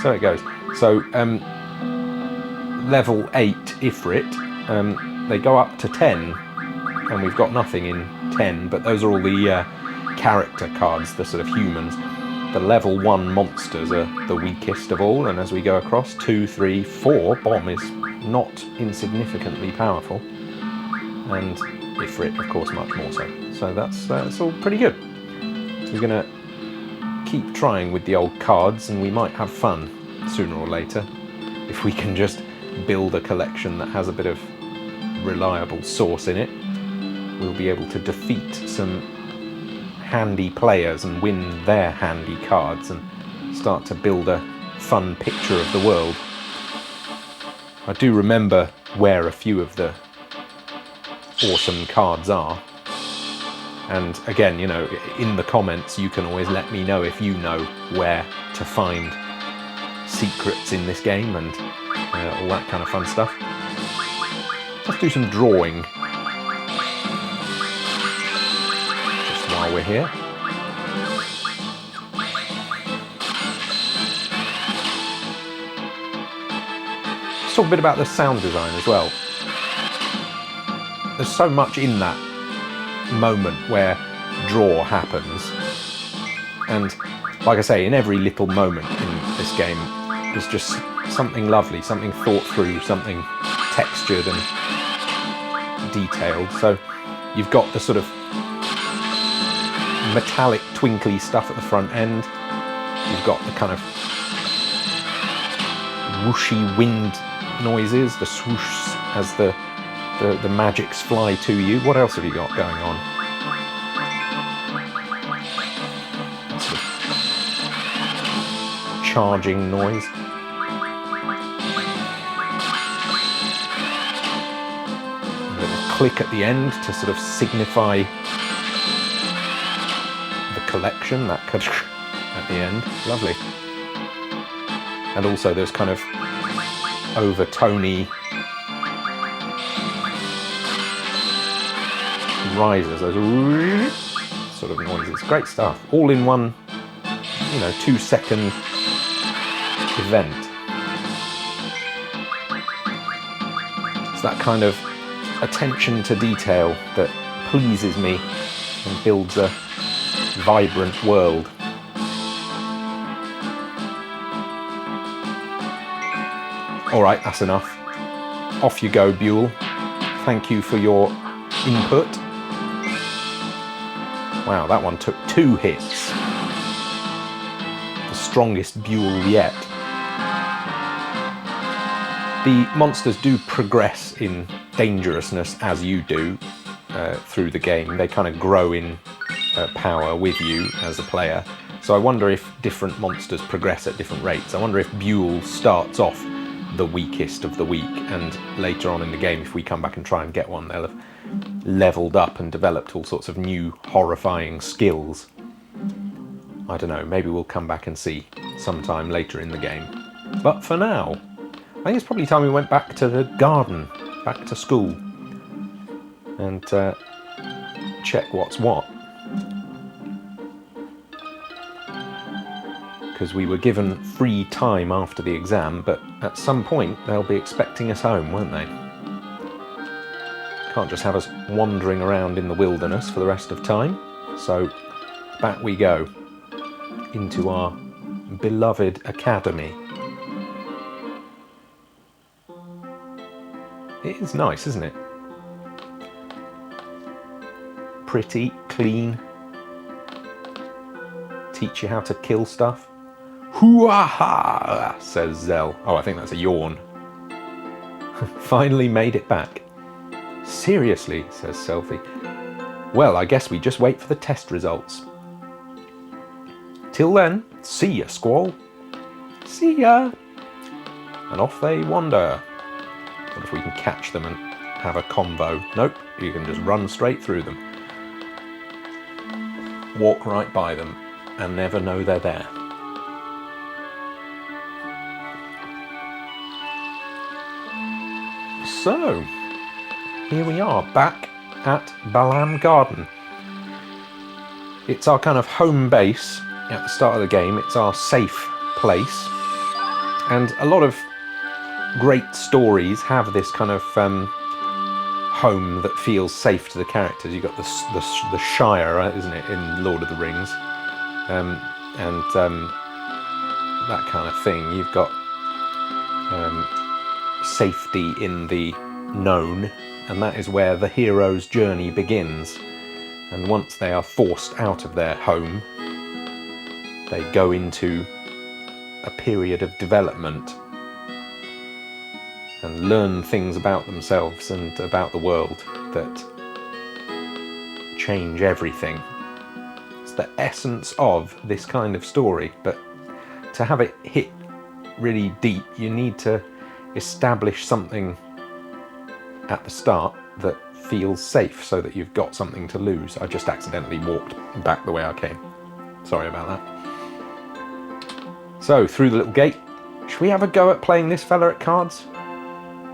So it goes. So, level 8 Ifrit, they go up to 10, and we've got nothing in 10, but those are all the character cards, the sort of humans. The level 1 monsters are the weakest of all, and as we go across, 2, 3, 4, bomb is not insignificantly powerful, and Ifrit, of course, much more so. So that's all pretty good. So we're going to keep trying with the old cards, and we might have fun sooner or later if we can just build a collection that has a bit of reliable source in it. We'll be able to defeat some handy players and win their handy cards and start to build a fun picture of the world. I do remember where a few of the awesome cards are, and again, you know, in the comments you can always let me know if you know where to find secrets in this game and all that kind of fun stuff. Let's do some drawing just while we're here. Let's talk a bit about the sound design as well. There's so much in that moment where draw happens, and like I say, in every little moment in this game there's just something lovely, something thought through, something textured and detailed. So you've got the sort of metallic twinkly stuff at the front end, you've got the kind of whooshy wind noises, the swoosh as the magics fly to you. What else have you got going on? Sort of charging noise. A little click at the end to sort of signify the collection, that at the end. Lovely. And also there's kind of overtony rises, those sort of noises. Great stuff. All in one, 2-second event. It's that kind of attention to detail that pleases me and builds a vibrant world. Alright, that's enough. Off you go, Buell. Thank you for your input. Wow, that one took 2 hits. The strongest Buell yet. The monsters do progress in dangerousness as you do through the game. They kind of grow in power with you as a player. So I wonder if different monsters progress at different rates. I wonder if Buell starts off the weakest of the weak, and later on in the game, if we come back and try and get one, they'll have leveled up and developed all sorts of new horrifying skills. I don't know, maybe we'll come back and see sometime later in the game. But for now, I think it's probably time we went back to the garden, back to school, and check what's what. Because we were given free time after the exam, but at some point they'll be expecting us home, won't they? Can't just have us wandering around in the wilderness for the rest of time. So back we go into our beloved academy. It is nice, isn't it? Pretty, clean. Teach you how to kill stuff. Hoo-ah-ha, says Zell. Oh, I think that's a yawn. Finally made it back. Seriously, says Selfie. Well, I guess we just wait for the test results. Till then, see ya, Squall. See ya. And off they wander. What if we can catch them and have a convo? Nope, you can just run straight through them. Walk right by them and never know they're there. So, here we are, back at Balam Garden. It's our kind of home base at the start of the game. It's our safe place. And a lot of great stories have this kind of home that feels safe to the characters. You've got the Shire, isn't it, in Lord of the Rings. That kind of thing. You've got safety in the known, and that is where the hero's journey begins. And once they are forced out of their home, they go into a period of development and learn things about themselves and about the world that change everything. It's the essence of this kind of story, but to have it hit really deep, you need to establish something at the start that feels safe so that you've got something to lose. I just accidentally walked back the way I came. Sorry about that. So, through the little gate. Should we have a go at playing this fella at cards?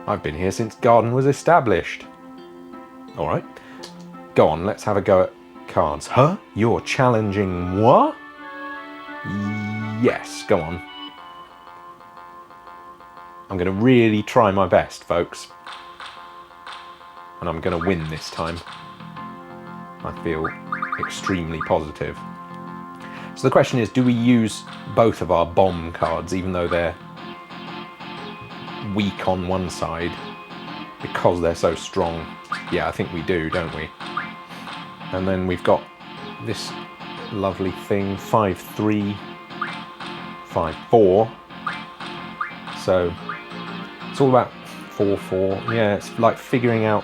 I've been here since Garden was established. Alright. Go on, let's have a go at cards. Huh? You're challenging moi? Yes, go on. I'm going to really try my best, folks. And I'm going to win this time. I feel extremely positive. So the question is, do we use both of our bomb cards, even though they're weak on one side, because they're so strong? Yeah, I think we do, don't we? And then we've got this lovely thing, 5-3, 5-4. So it's all about 4-4. Yeah, it's like figuring out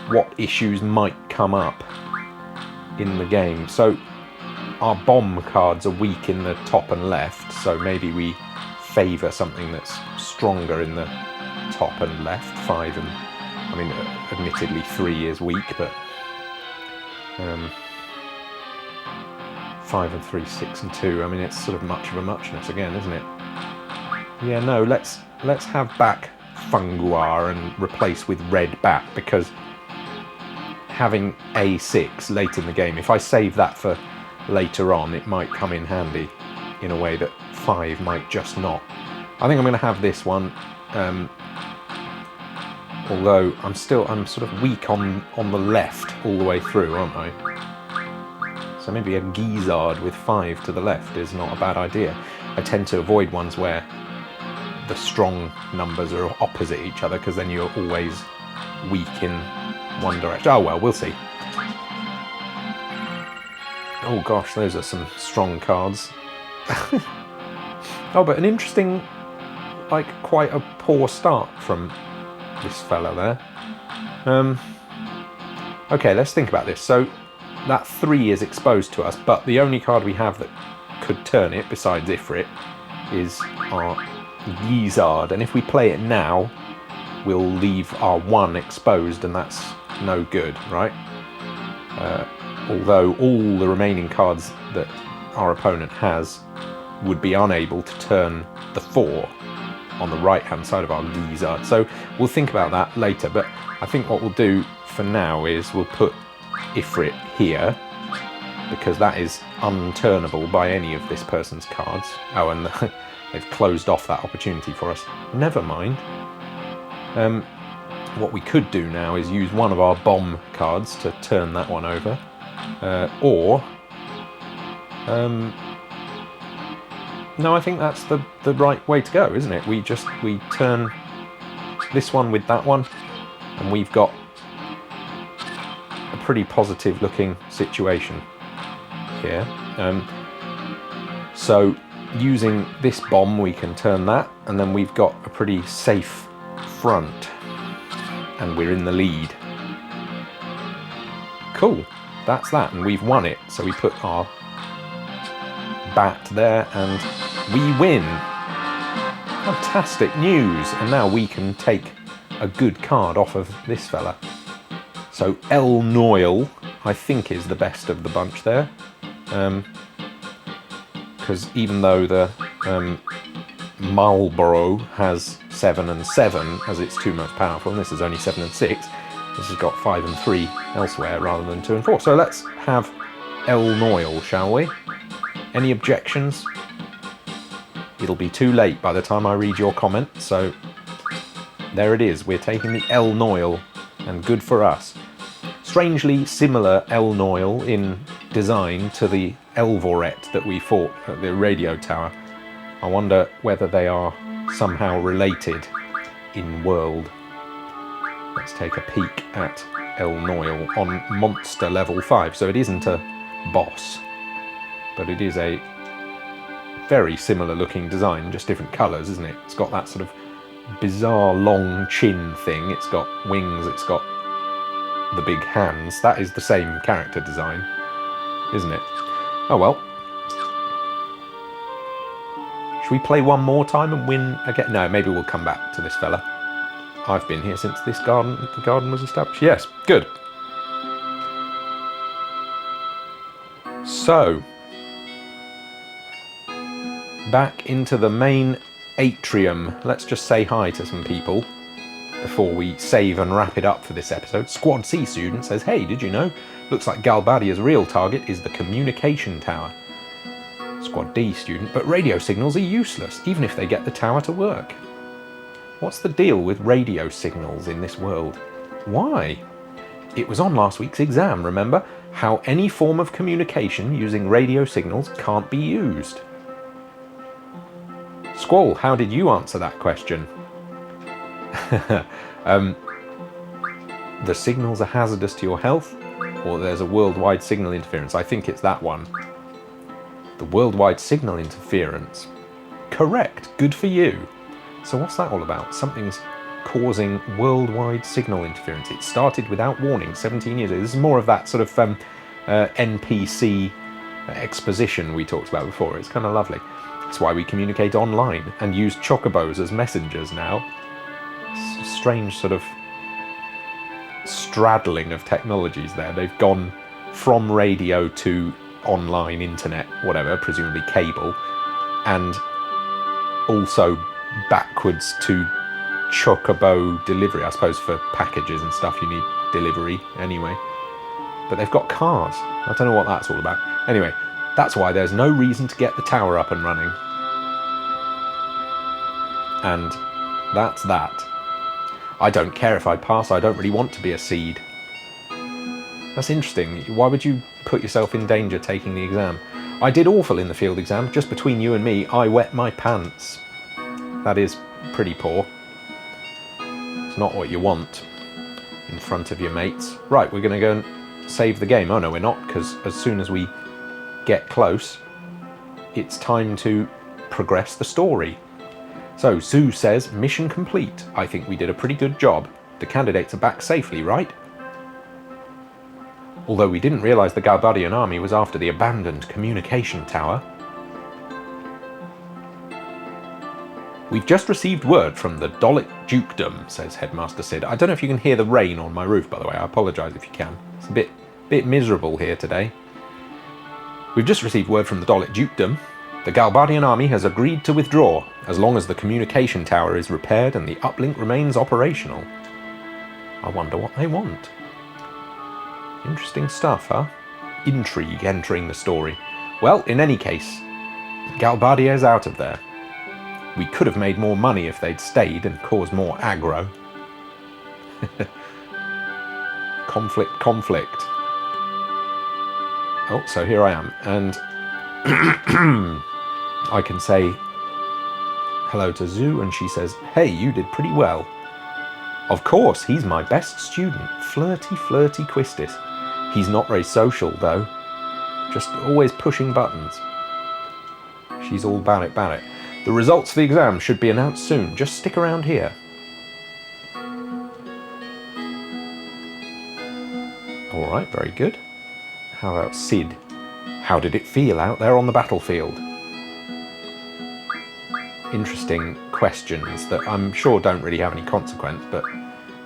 what issues might come up in the game. So our bomb cards are weak in the top and left, so maybe we favour something that's stronger in the top and left. 5 and, I mean, admittedly 3 is weak, but 5 and 3, 6 and 2, I mean, it's sort of much of a muchness again, isn't it? Yeah, no, let's have back Funguar and replace with red bat, because having A6 late in the game, if I save that for later on, it might come in handy in a way that 5 might just not. I think I'm going to have this one, although I'm sort of weak on the left all the way through, aren't I? So maybe a Gizzard with 5 to the left is not a bad idea. I tend to avoid ones where the strong numbers are opposite each other, because then you're always weak in one direction. Oh well, we'll see. Oh gosh, those are some strong cards. Oh, but an interesting, like, quite a poor start from this fella there. Okay, let's think about this. So that 3 is exposed to us, but the only card we have that could turn it, besides Ifrit, is our Gizzard, and if we play it now, we'll leave our 1 exposed, and that's no good, right? Although all the remaining cards that our opponent has would be unable to turn the 4 on the right hand side of our Gizzard. So we'll think about that later, but I think what we'll do for now is we'll put Ifrit here, because that is unturnable by any of this person's cards. Oh, and they've closed off that opportunity for us. Never mind. What we could do now is use one of our bomb cards to turn that one over. No, I think that's the right way to go, isn't it? We turn this one with that one, and we've got a pretty positive looking situation here. So using this bomb, we can turn that, and then we've got a pretty safe front, and we're in the lead. Cool, that's that, and we've won it. So we put our bat there, and we win. Fantastic news, and now we can take a good card off of this fella. So El Noil, I think, is the best of the bunch there. Because even though the Marlborough has 7 and 7 as its 2 most powerful, and this is only 7 and 6, this has got 5 and 3 elsewhere rather than 2 and 4. So let's have El Noil, shall we? Any objections? It'll be too late by the time I read your comment, so there it is. We're taking the El Noil, and good for us. Strangely similar El Noil in design to the Elvoret that we fought at the radio tower. I wonder whether they are somehow related in world. Let's take a peek at El Noil on monster level 5. So it isn't a boss, but it is a very similar looking design, just different colours, isn't it? It's got that sort of bizarre long chin thing, it's got wings, it's got the big hands. That is the same character design, isn't it? Oh well. Should we play one more time and win again? No, maybe we'll come back to this fella. I've been here since the garden was established. Yes, good. So, back into the main atrium. Let's just say hi to some people before we save and wrap it up for this episode. Squad C student says, hey, did you know? Looks like Galbadia's real target is the communication tower. Squad D student, but radio signals are useless, even if they get the tower to work. What's the deal with radio signals in this world? Why? It was on last week's exam, remember? How any form of communication using radio signals can't be used. Squall, how did you answer that question? The signals are hazardous to your health, or there's a worldwide signal interference. I think it's that one. The worldwide signal interference. Correct, good for you. So what's that all about? Something's causing worldwide signal interference. It started without warning 17 years ago. This is more of that sort of NPC exposition we talked about before. It's kind of lovely. That's why we communicate online and use chocobos as messengers now. It's a strange sort of straddling of technologies there. They've gone from radio to online internet, whatever, presumably cable, and also backwards to chocobo delivery. I suppose for packages and stuff you need delivery anyway. But they've got cars. I don't know what that's all about. Anyway, that's why there's no reason to get the tower up and running. And that's that. I don't care if I pass, I don't really want to be a SeeD. That's interesting. Why would you put yourself in danger taking the exam? I did awful in the field exam. Just between you and me, I wet my pants. That is pretty poor. It's not what you want in front of your mates. Right, we're going to go and save the game. Oh no, we're not, because as soon as we get close, it's time to progress the story. So, Sue says, mission complete. I think we did a pretty good job. The candidates are back safely, right? Although we didn't realise the Galbadian army was after the abandoned communication tower. We've just received word from the Dolit Dukedom, says Headmaster Sid. I don't know if you can hear the rain on my roof, by the way. I apologise if you can. It's a bit miserable here today. We've just received word from the Dolit Dukedom. The Galbadian army has agreed to withdraw, as long as the communication tower is repaired and the uplink remains operational. I wonder what they want. Interesting stuff, huh? Intrigue entering the story. Well, in any case, Galbadia's out of there. We could have made more money if they'd stayed and caused more aggro. Conflict. Oh, so here I am, and I can say hello to Zoo, and she says, hey, you did pretty well. Of course, he's my best student. Flirty Quistis. He's not very social, though. Just always pushing buttons. She's all about it. The results for the exam should be announced soon. Just stick around here. All right, very good. How about SeeD? How did it feel out there on the battlefield? Interesting questions that I'm sure don't really have any consequence, but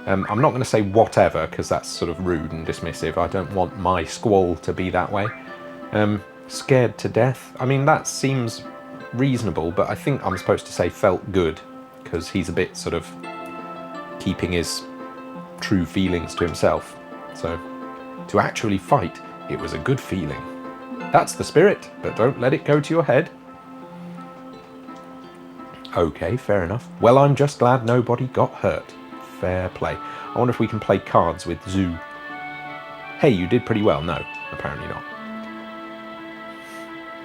I'm not going to say whatever, because that's sort of rude and dismissive. I don't want my squall to be that way. Scared to death. I mean, that seems reasonable, but I think I'm supposed to say felt good, because he's a bit sort of keeping his true feelings to himself. So, to actually fight, it was a good feeling. That's the spirit, but don't let it go to your head. Okay, fair enough. Well, I'm just glad nobody got hurt. Fair play. I wonder if we can play cards with Zoo. Hey, you did pretty well. No, apparently not.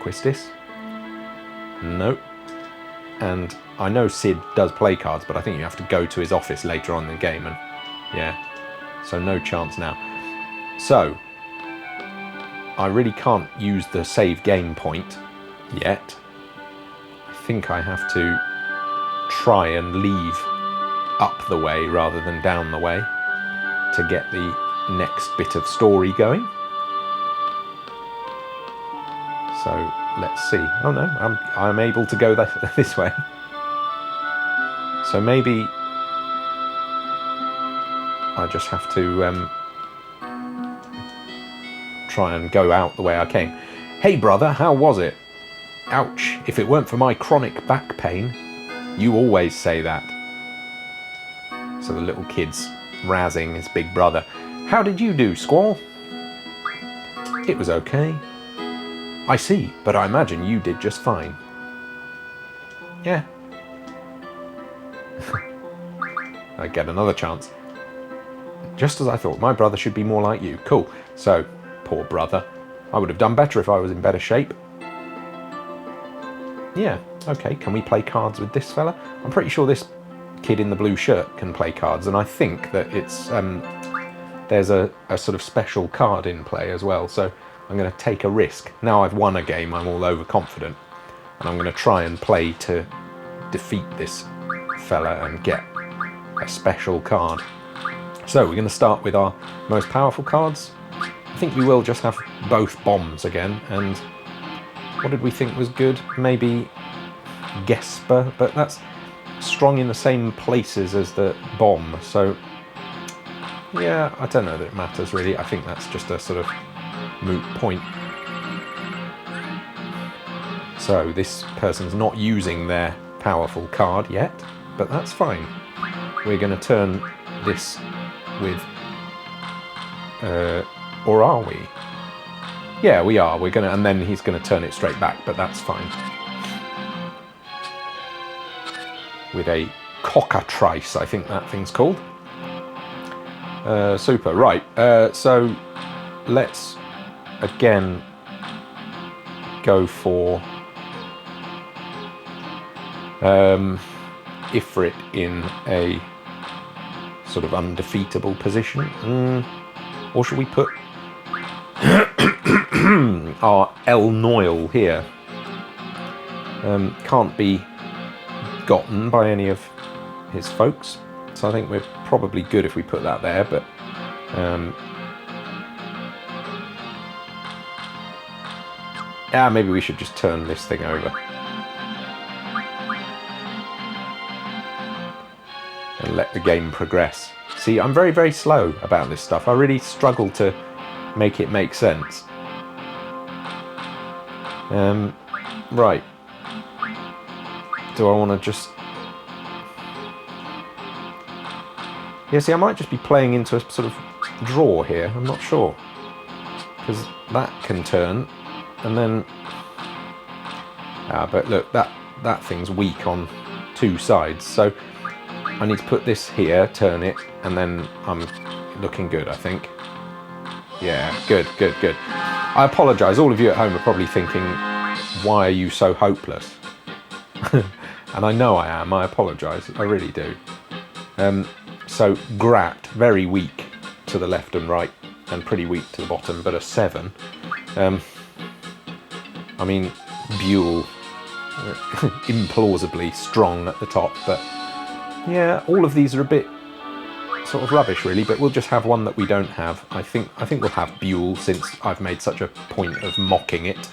Quistis? Nope. And I know SeeD does play cards, but I think you have to go to his office later on in the game, and yeah, so no chance now. So, I really can't use the save game point yet. I think I have to try and leave up the way rather than down the way to get the next bit of story going. So let's see. Oh no, I'm able to go this way. So maybe I just have to try and go out the way I came. Hey brother, how was it? Ouch, if it weren't for my chronic back pain. You always say that. So the little kid's razzing his big brother. How did you do, Squall? It was okay. I see, but I imagine you did just fine. Yeah. I get another chance. Just as I thought, my brother should be more like you. Cool. So, poor brother. I would have done better if I was in better shape. Yeah, okay, can we play cards with this fella? I'm pretty sure this kid in the blue shirt can play cards, and I think that it's there's a sort of special card in play as well, so I'm going to take a risk. Now I've won a game, I'm all overconfident, and I'm going to try and play to defeat this fella and get a special card. So we're going to start with our most powerful cards. I think we will just have both bombs again, and what did we think was good? Maybe Gesper, but that's strong in the same places as the bomb, so yeah, I don't know that it matters really. I think that's just a sort of moot point. So this person's not using their powerful card yet, but that's fine. We're going to turn this with... or are we? Yeah, we are. We're going to, and then he's going to turn it straight back, but that's fine. With a cockatrice, I think that thing's called. Super. Right. So let's again go for Ifrit in a sort of undefeatable position. Or should we put our El Noil here? Can't be gotten by any of his folks, so I think we're probably good if we put that there, but maybe we should just turn this thing over and let the game progress. See, I'm very, very slow about this stuff. I really struggle to make it make sense. Right. Do I want to just... Yeah, see, I might just be playing into a sort of draw here. I'm not sure. Because that can turn, and then... but look, that thing's weak on two sides, so I need to put this here, turn it, and then I'm looking good, I think. Yeah, good, good, good. I apologise. All of you at home are probably thinking, why are you so hopeless? And I know I am. I apologise. I really do. So Grat, very weak to the left and right, and pretty weak to the bottom, but a 7. I mean, Buell, implausibly strong at the top, but yeah, all of these are a bit sort of rubbish, really. But we'll just have one that we don't have. I think we'll have Buell, since I've made such a point of mocking it.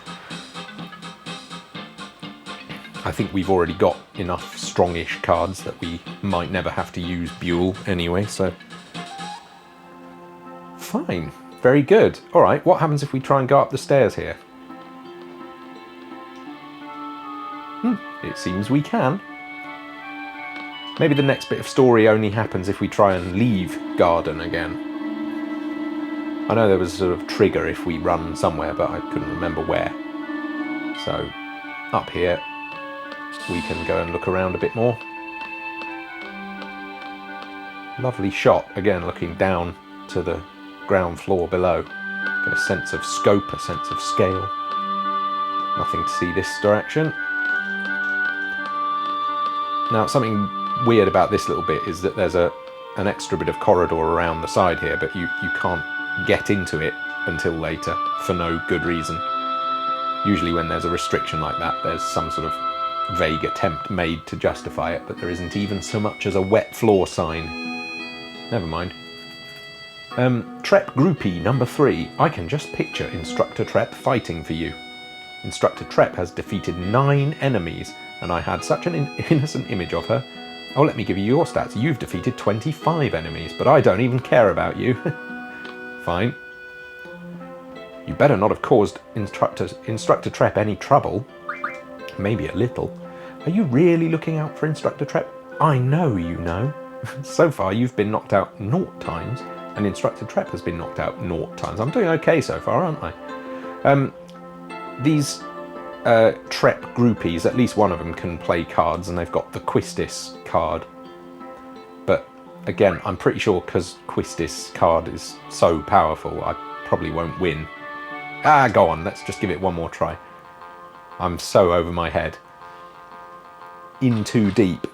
I think we've already got enough strongish cards that we might never have to use Buell anyway, so... Fine. Very good. Alright, what happens if we try and go up the stairs here? It seems we can. Maybe the next bit of story only happens if we try and leave Garden again. I know there was a sort of trigger if we run somewhere, but I couldn't remember where. So, up here, we can go and look around a bit more. Lovely shot, again looking down to the ground floor below. Get a sense of scope, a sense of scale. Nothing to see this direction. Now, something weird about this little bit is that there's an extra bit of corridor around the side here, but you can't get into it until later for no good reason. Usually when there's a restriction like that, there's some sort of vague attempt made to justify it, but there isn't even so much as a wet floor sign. Never mind. Trep Groupie number 3. I can just picture Instructor Trep fighting for you. Instructor Trep has defeated 9 enemies, and I had such an innocent image of her. Oh, let me give you your stats. You've defeated 25 enemies, but I don't even care about you. Fine. You better not have caused Instructor Trep any trouble. Maybe a little. Are you really looking out for Instructor Trep? I know you know. So far you've been knocked out 0 times, and Instructor Trep has been knocked out 0 times. I'm doing okay so far, aren't I? These Trep groupies, at least one of them can play cards, and they've got the Quistis card. But again, I'm pretty sure because Quistis card is so powerful, I probably won't win. Go on, let's just give it one more try. I'm so over my head. In too deep.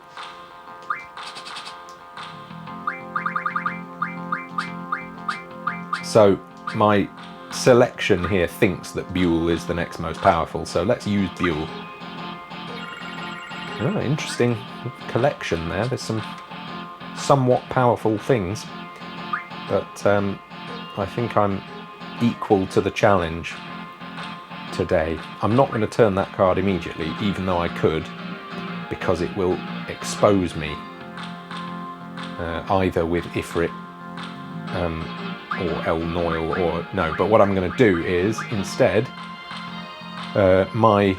So my selection here thinks that Buell is the next most powerful, so let's use Buell. Oh, interesting collection there. There's some somewhat powerful things, but I think I'm equal to the challenge today. I'm not going to turn that card immediately, even though I could, because it will expose me either with Ifrit or El Noil, or no, but what I'm going to do is instead my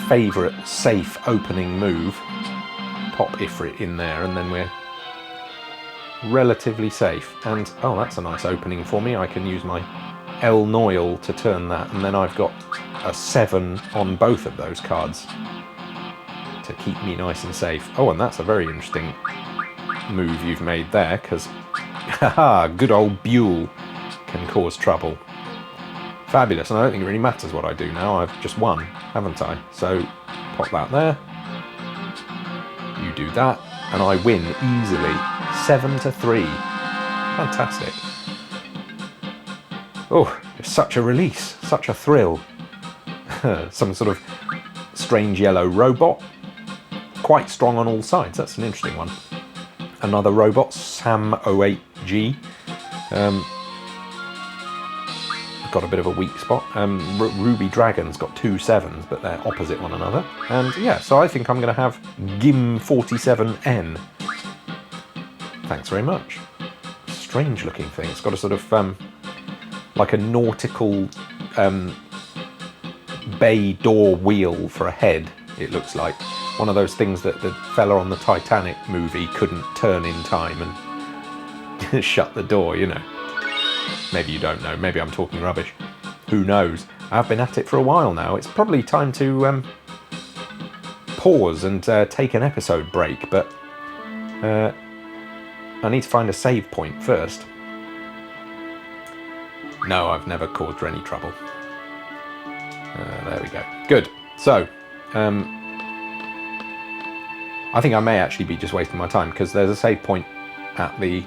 favourite safe opening move. Pop Ifrit in there, and then we're relatively safe. And, oh, that's a nice opening for me. I can use my El Noil to turn that, and then I've got a 7 on both of those cards to keep me nice and safe. Oh, and that's a very interesting move you've made there, because, haha, good old Buell can cause trouble. Fabulous, and I don't think it really matters what I do now. I've just won, haven't I? So, pop that there. You do that, and I win easily. 7-3. Fantastic. Oh, it's such a release, such a thrill. Some sort of strange yellow robot. Quite strong on all sides, that's an interesting one. Another robot, Sam08G. Got a bit of a weak spot. Ruby Dragon's got 2 7s, but they're opposite one another. And yeah, so I think I'm going to have Gim47N. Thanks very much. Strange looking thing. It's got a sort of like a nautical bay door wheel for a head, it looks like. One of those things that the fella on the Titanic movie couldn't turn in time and shut the door, you know. Maybe you don't know, maybe I'm talking rubbish. Who knows? I've been at it for a while now. It's probably time to pause and take an episode break, but I need to find a save point first. No, I've never caused her any trouble. There we go. Good. So, I think I may actually be just wasting my time, because there's a save point at the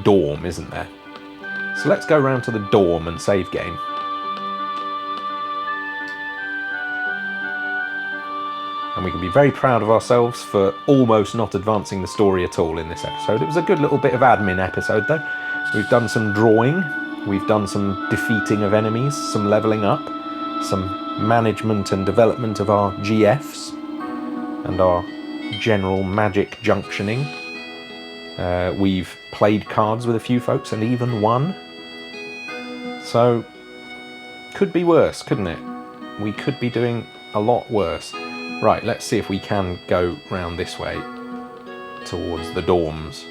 dorm, isn't there? So let's go round to the dorm and save game. And we can be very proud of ourselves for almost not advancing the story at all in this episode. It was a good little bit of admin episode though. We've done some drawing, we've done some defeating of enemies, some levelling up, some management and development of our GFs, and our general magic junctioning. We've played cards with a few folks and even won. So, could be worse, couldn't it? We could be doing a lot worse. Right, let's see if we can go round this way towards the dorms.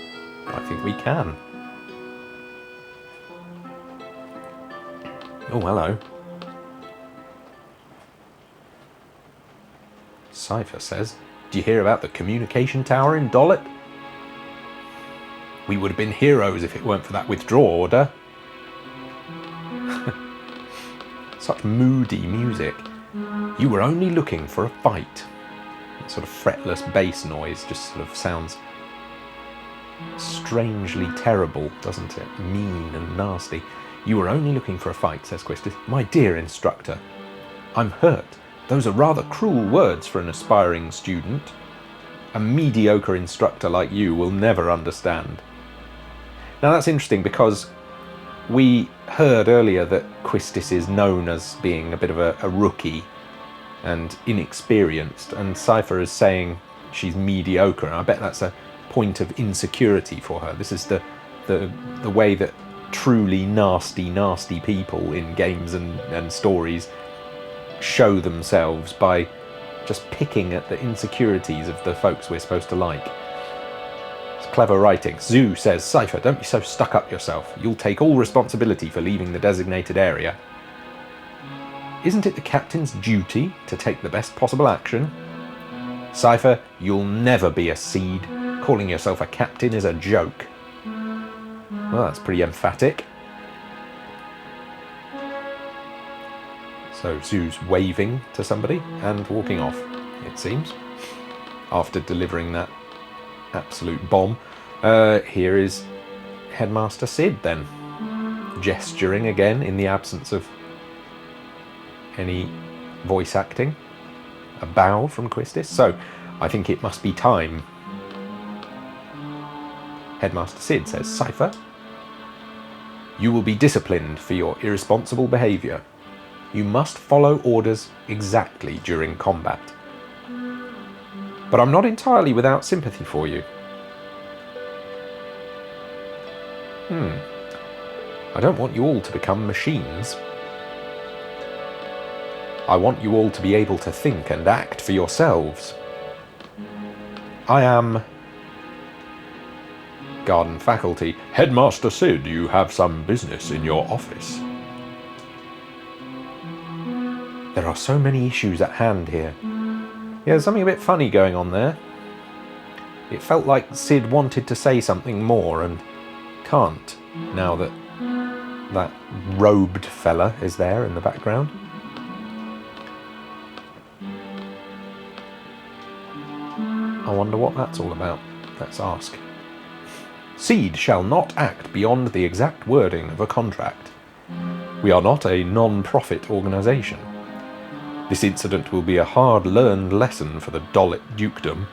I think we can. Oh, hello. Cypher says, "Do you hear about the communication tower in Dollet? We would have been heroes if it weren't for that withdrawal order." Such moody music. "You were only looking for a fight." That sort of fretless bass noise just sort of sounds strangely terrible, doesn't it? Mean and nasty. "You were only looking for a fight," says Quistis. "My dear instructor, I'm hurt. Those are rather cruel words for an aspiring student. A mediocre instructor like you will never understand." Now that's interesting, because we heard earlier that Quistis is known as being a bit of a rookie and inexperienced, and Cypher is saying she's mediocre, and I bet that's a point of insecurity for her. This is the way that truly nasty people in games and stories show themselves, by just picking at the insecurities of the folks we're supposed to like. It's clever writing. Zoo says, "Cypher, don't be so stuck up yourself. You'll take all responsibility for leaving the designated area. Isn't it the captain's duty to take the best possible action? Cypher, you'll never be a SeeD. Calling yourself a captain is a joke." Well, that's pretty emphatic. So Zoo's waving to somebody and walking off, it seems, after delivering that absolute bomb. Here is Headmaster SeeD then, gesturing again in the absence of any voice acting. A bow from Quistis. So I think it must be time. Headmaster SeeD says, "Cypher, you will be disciplined for your irresponsible behaviour. You must follow orders exactly during combat. But I'm not entirely without sympathy for you. I don't want you all to become machines. I want you all to be able to think and act for yourselves. I am... Garden faculty. Headmaster SeeD, you have some business in your office. There are so many issues at hand here. Yeah, there's something a bit funny going on there. It felt like SeeD wanted to say something more and can't, now that that robed fella is there in the background. I wonder what that's all about. Let's ask. SeeD shall not act beyond the exact wording of a contract. We are not a non-profit organisation. This incident will be a hard-learned lesson for the Dollet Dukedom.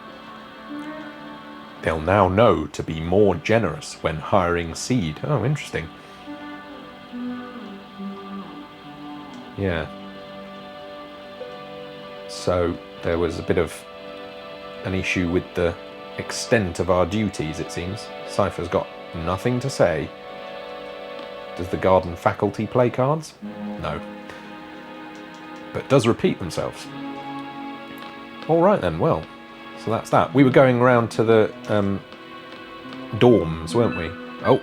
They'll now know to be more generous when hiring SeeD. Oh, interesting. Yeah. So there was a bit of an issue with the extent of our duties, it seems. Cypher's got nothing to say. Does the garden faculty play cards? No. But does repeat themselves. Alright then, well, so that's that. We were going around to the dorms, weren't we? Oh.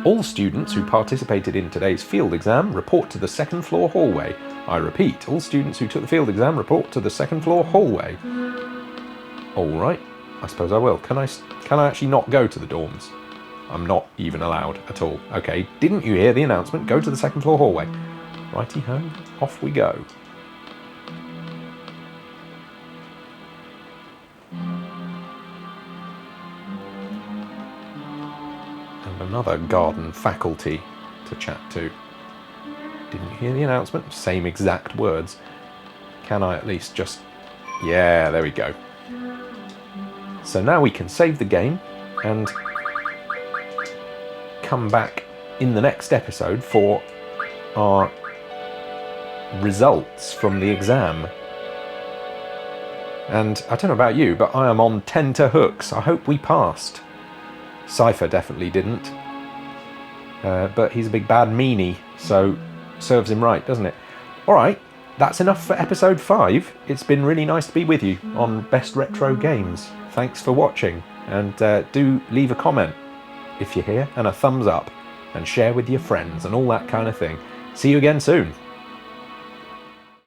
All students who participated in today's field exam report to the second floor hallway. I repeat, all students who took the field exam report to the second floor hallway. Alright, I suppose I will. Can I actually not go to the dorms? I'm not even allowed at all. Okay, didn't you hear the announcement? Go to the second floor hallway. Righty-ho, off we go. And another garden faculty to chat to. Didn't you hear the announcement? Same exact words. Can I at least just... Yeah, there we go. So now we can save the game and come back in the next episode for our results from the exam. And I don't know about you, but I am on tenterhooks. I hope we passed. Cypher definitely didn't. But he's a big bad meanie, so serves him right, doesn't it? Alright, that's enough for episode 5. It's been really nice to be with you on Best Retro Games. Thanks for watching, and do leave a comment if you're here, and a thumbs up, and share with your friends, and all that kind of thing. See you again soon.